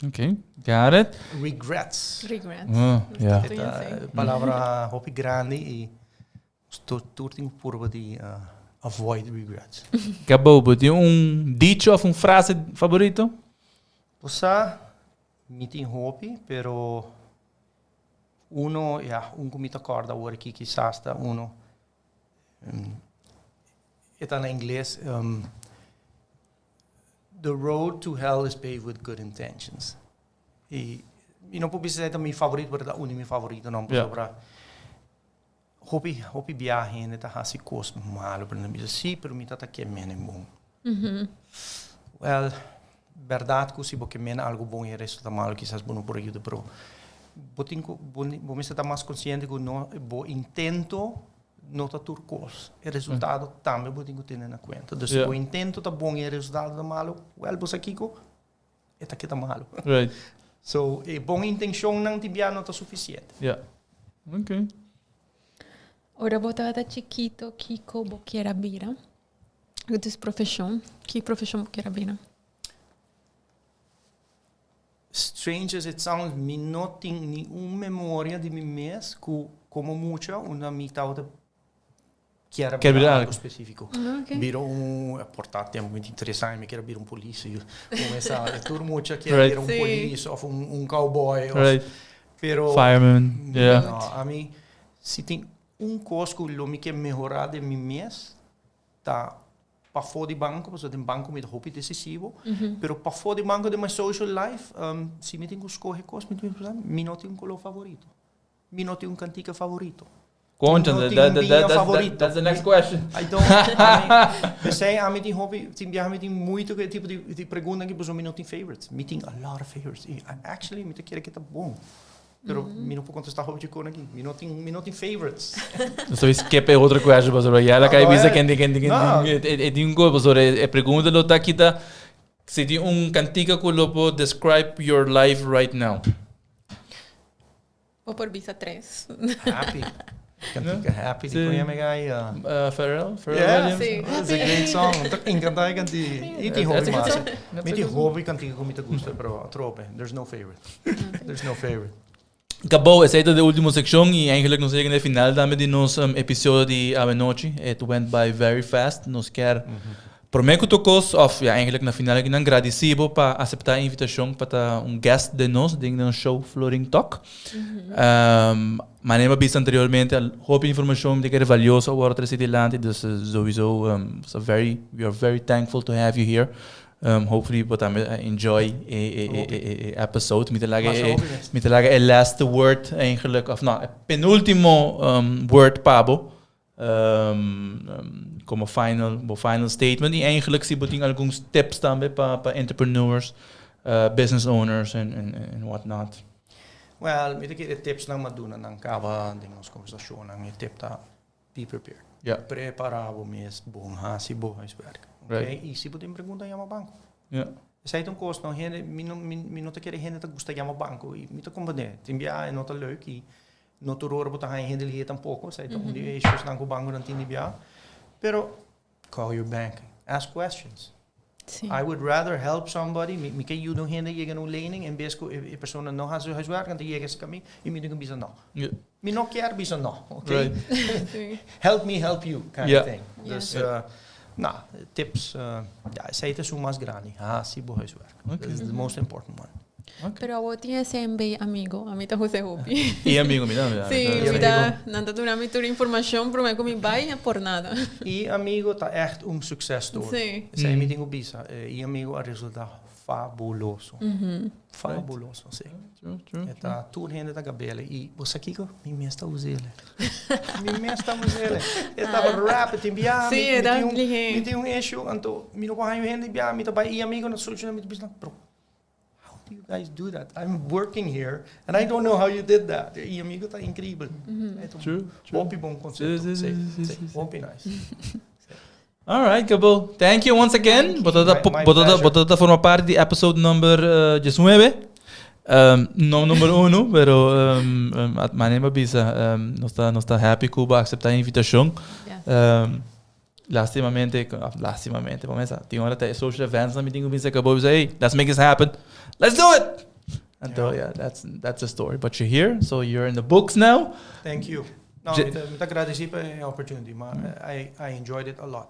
Okay, got it. Regrets. Yeah. Esta palavra hobby grande e estou tem curva de avoid regrets. Gabo, tem dicho ou frase favorito? Posa mi tem hobby, pero uno que me acorda agora que quizás está uno está na inglês the road to hell is paved with good intentions. E não posso dizer que é meu favorito, porque é meu favorito, não. Sobre hobby viagem, né? Tá assim coisa malo, para não dizer sim, pero me tá aqui menos bom. Well, verdade que se você menos algo bom e resto tá malo, quizás bom por ajuda, pero vou me estar mais consciente que não vou intento não tá tudo coisa. O resultado também vou ter que ter na conta. Então, se o intento tá bom e o resultado tá malo, well, você aqui que tá malo. Right. So, boa intenção não tá suficiente. Yeah. Okay. Ora, você tá chiquito, que como queira vira? Que profissão você queira vira? Strange as it sounds, me não tenho nenhuma memória de mim mesmo como muita, uma mitad quer virar algo específico. Okay. Virou portátil muito interessante, me quer virar polícia. Começar, tudo muito quer virar polícia, ou cowboy. Right. Pero, Fireman. Yeah. No, a mim, se tem coisa que eu me quer melhorar de mim mesmo, tá para fora de banco, porque tem banco muito hobby decisivo, pero para fora de banco de my social life, se me tem que escolher coisa, me não tem color favorito. Me não tem cantiga favorito. That's the next question. I don't. I mean, hobby, tem muito tipo de pergunta que pessoa me não tem favorites. Me tem a lot of favorites. Actually, me quer que tá bom. Pero me não posso contestar hobby de cor aqui. Me não tem favorites. So skip outra question, pastor. Ya la kai visa que tem pastor. Pergunta lo tá aqui tá. Se tem cantiga que lo pode describe your life right now. Vou por visa 3. Happy. Cantica Happy, die kon je me gaan. Pharrell Yeah, Williams. it's a great song. Encantar canti. E die hobby mas. Met die hobby cantiga com muita gusto, pero trope. There's no favorite. There's no favorite. Acabou, essa é a última seção e eigenlijk nos chegamos no final também de nosso episódio de Ave Noche. It went by very fast. Nos quer prometo tocos of eigenlijk na final aqui agradecido para aceitar a invitação para guest de nós de um show Floring Talk. Mas nem visto anteriormente, houve informação de que era valiosa o outro adelante, dus sowieso we are very thankful to have you here. Hopefully we enjoy a episode. Met a last word eigenlijk, of nou, penultimo word Pablo. Como final statement. E eigenlijk zie je alguns tips também para entrepreneurs, business owners and whatnot. Well, met de tips na maduna nang kava de nos conversação nang tip ta be prepared. Yeah. Preparar o mês bom hasi bom huiswerk. Okay? E se podem perguntar a banco. Yeah. Zij het kost nog geen minuut keer geen dat gusta jama banco e mito combater. Timbia é nota leuk e nota roer bota hij handle hier tampouco. Zij het die issues nang ko banco dan timbia. Pero call your bank. Ask questions. Sim. I would rather help somebody. Me que you don't hinder je gaan lening en besko e persona no has huiswerk en je ges kami e me doen bisa no. Me no quer bisa no. Okay. Right. Help me help you kind of thing. Dus tips zij het zo mas grande. Si bo huiswerk. This is the most important one. Okay. Pero vos tienes ese amigo, a mí te José Hopi. E amigo, mira. Sí, mira, nada durante toda informação, pero me comi vai por nada. E amigo tá echt successtory. Sim. Zij me tenho bisa. E amigo a resultado fabuloso. Fabuloso, sim. True. Tá tudo rende da cabela e você aqui que me mesta usele. Me mesta usele. Tava rápido enviar. Sim, era ligeiro. Me tem issue, então me não vai rende enviar, me tá vai amigo na solução me bisa. Do you guys do that? I'm working here and I don't know how you did that. E amigo tá incrível. True. Hope bom conceito. Hope nice. All right, Gabo. Thank you once again. Botata forma parte de episode number 19. No número 1, pero manema bisa. Não está happy Cuba aceitar a invitação. lastimamente, vamos a tem hora até social events na meeting we say, hey, let's make this happen. Let's do it. And that's a story. But you're here, so you're in the books now. Thank you. No, met agradeci pe opportunity, maar I enjoyed it a lot.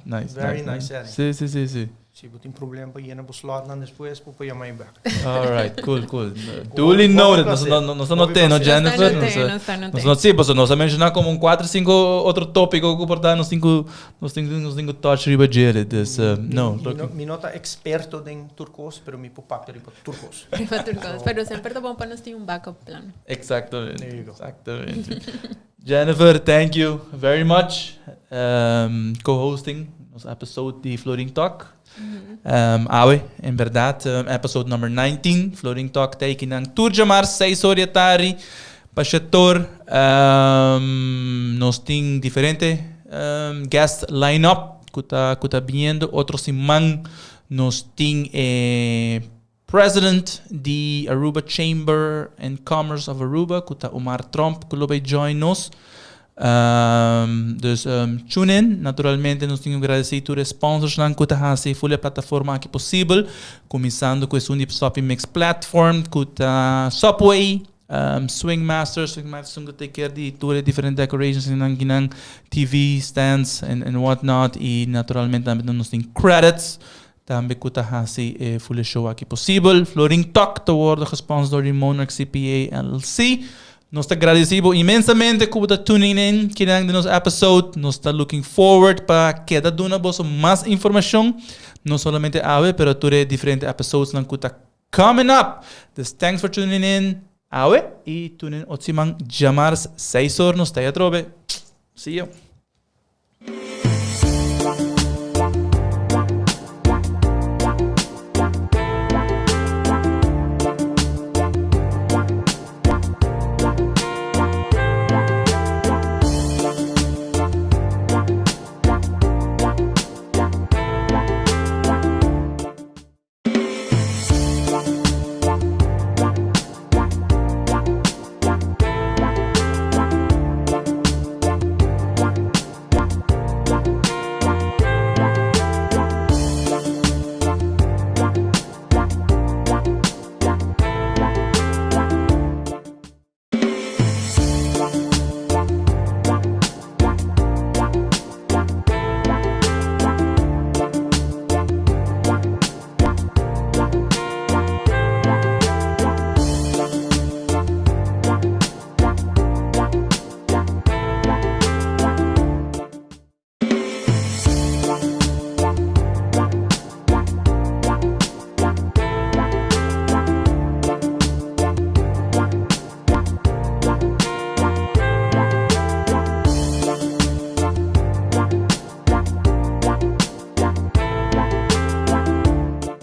Nice. Very nice setting. Sí. Se você tem problema para ir na buslar lá depois, pode ir mais back. All right, cool. Duly noted. Nós não temos, Jennifer. Nós sim, mas nós mencionar como 4, 5 outro tópico que portar nós tenho touch riba jere. No. Mi nota experto em turcos, pero mi popacto riba turcos. Pero sempre é bom para nós ter backup plan. Exactamente. Jennifer, thank you very much. Co-hosting ons episode de Floating Talk. Awe, in verdade, episode number 19, Floating Talk, teken ng Turjamar, 6 orientari, Pachetor, nos ting diferente guest lineup, kuta viendo, otro simang, nos ting president de Aruba Chamber and Commerce of Aruba, kuta Omar Trump, kulobe join nos. Dus tune in, naturalmente nós temos agradecido os sponsors na que hasi full plataforma aqui possível, começando com esse Unipsop Mix Platform, com Subway, Swing Masters que take care de todas different decorations in TV stands and whatnot, e naturalmente também nós temos credits, também que hasi full show aqui possível. Floating Talk, te worden gesponsord door Monarch CPA LLC. Nós te agradecemos imensamente por tuning in de nosso episode. Nós estamos looking forward para cada duna bossa mais informação. Não somente Awe, pero todos diferentes episodes que está coming up. Dus thanks for tuning in, Awe. E tune in otsimang jamars 6 horas nos teatrobe. See you.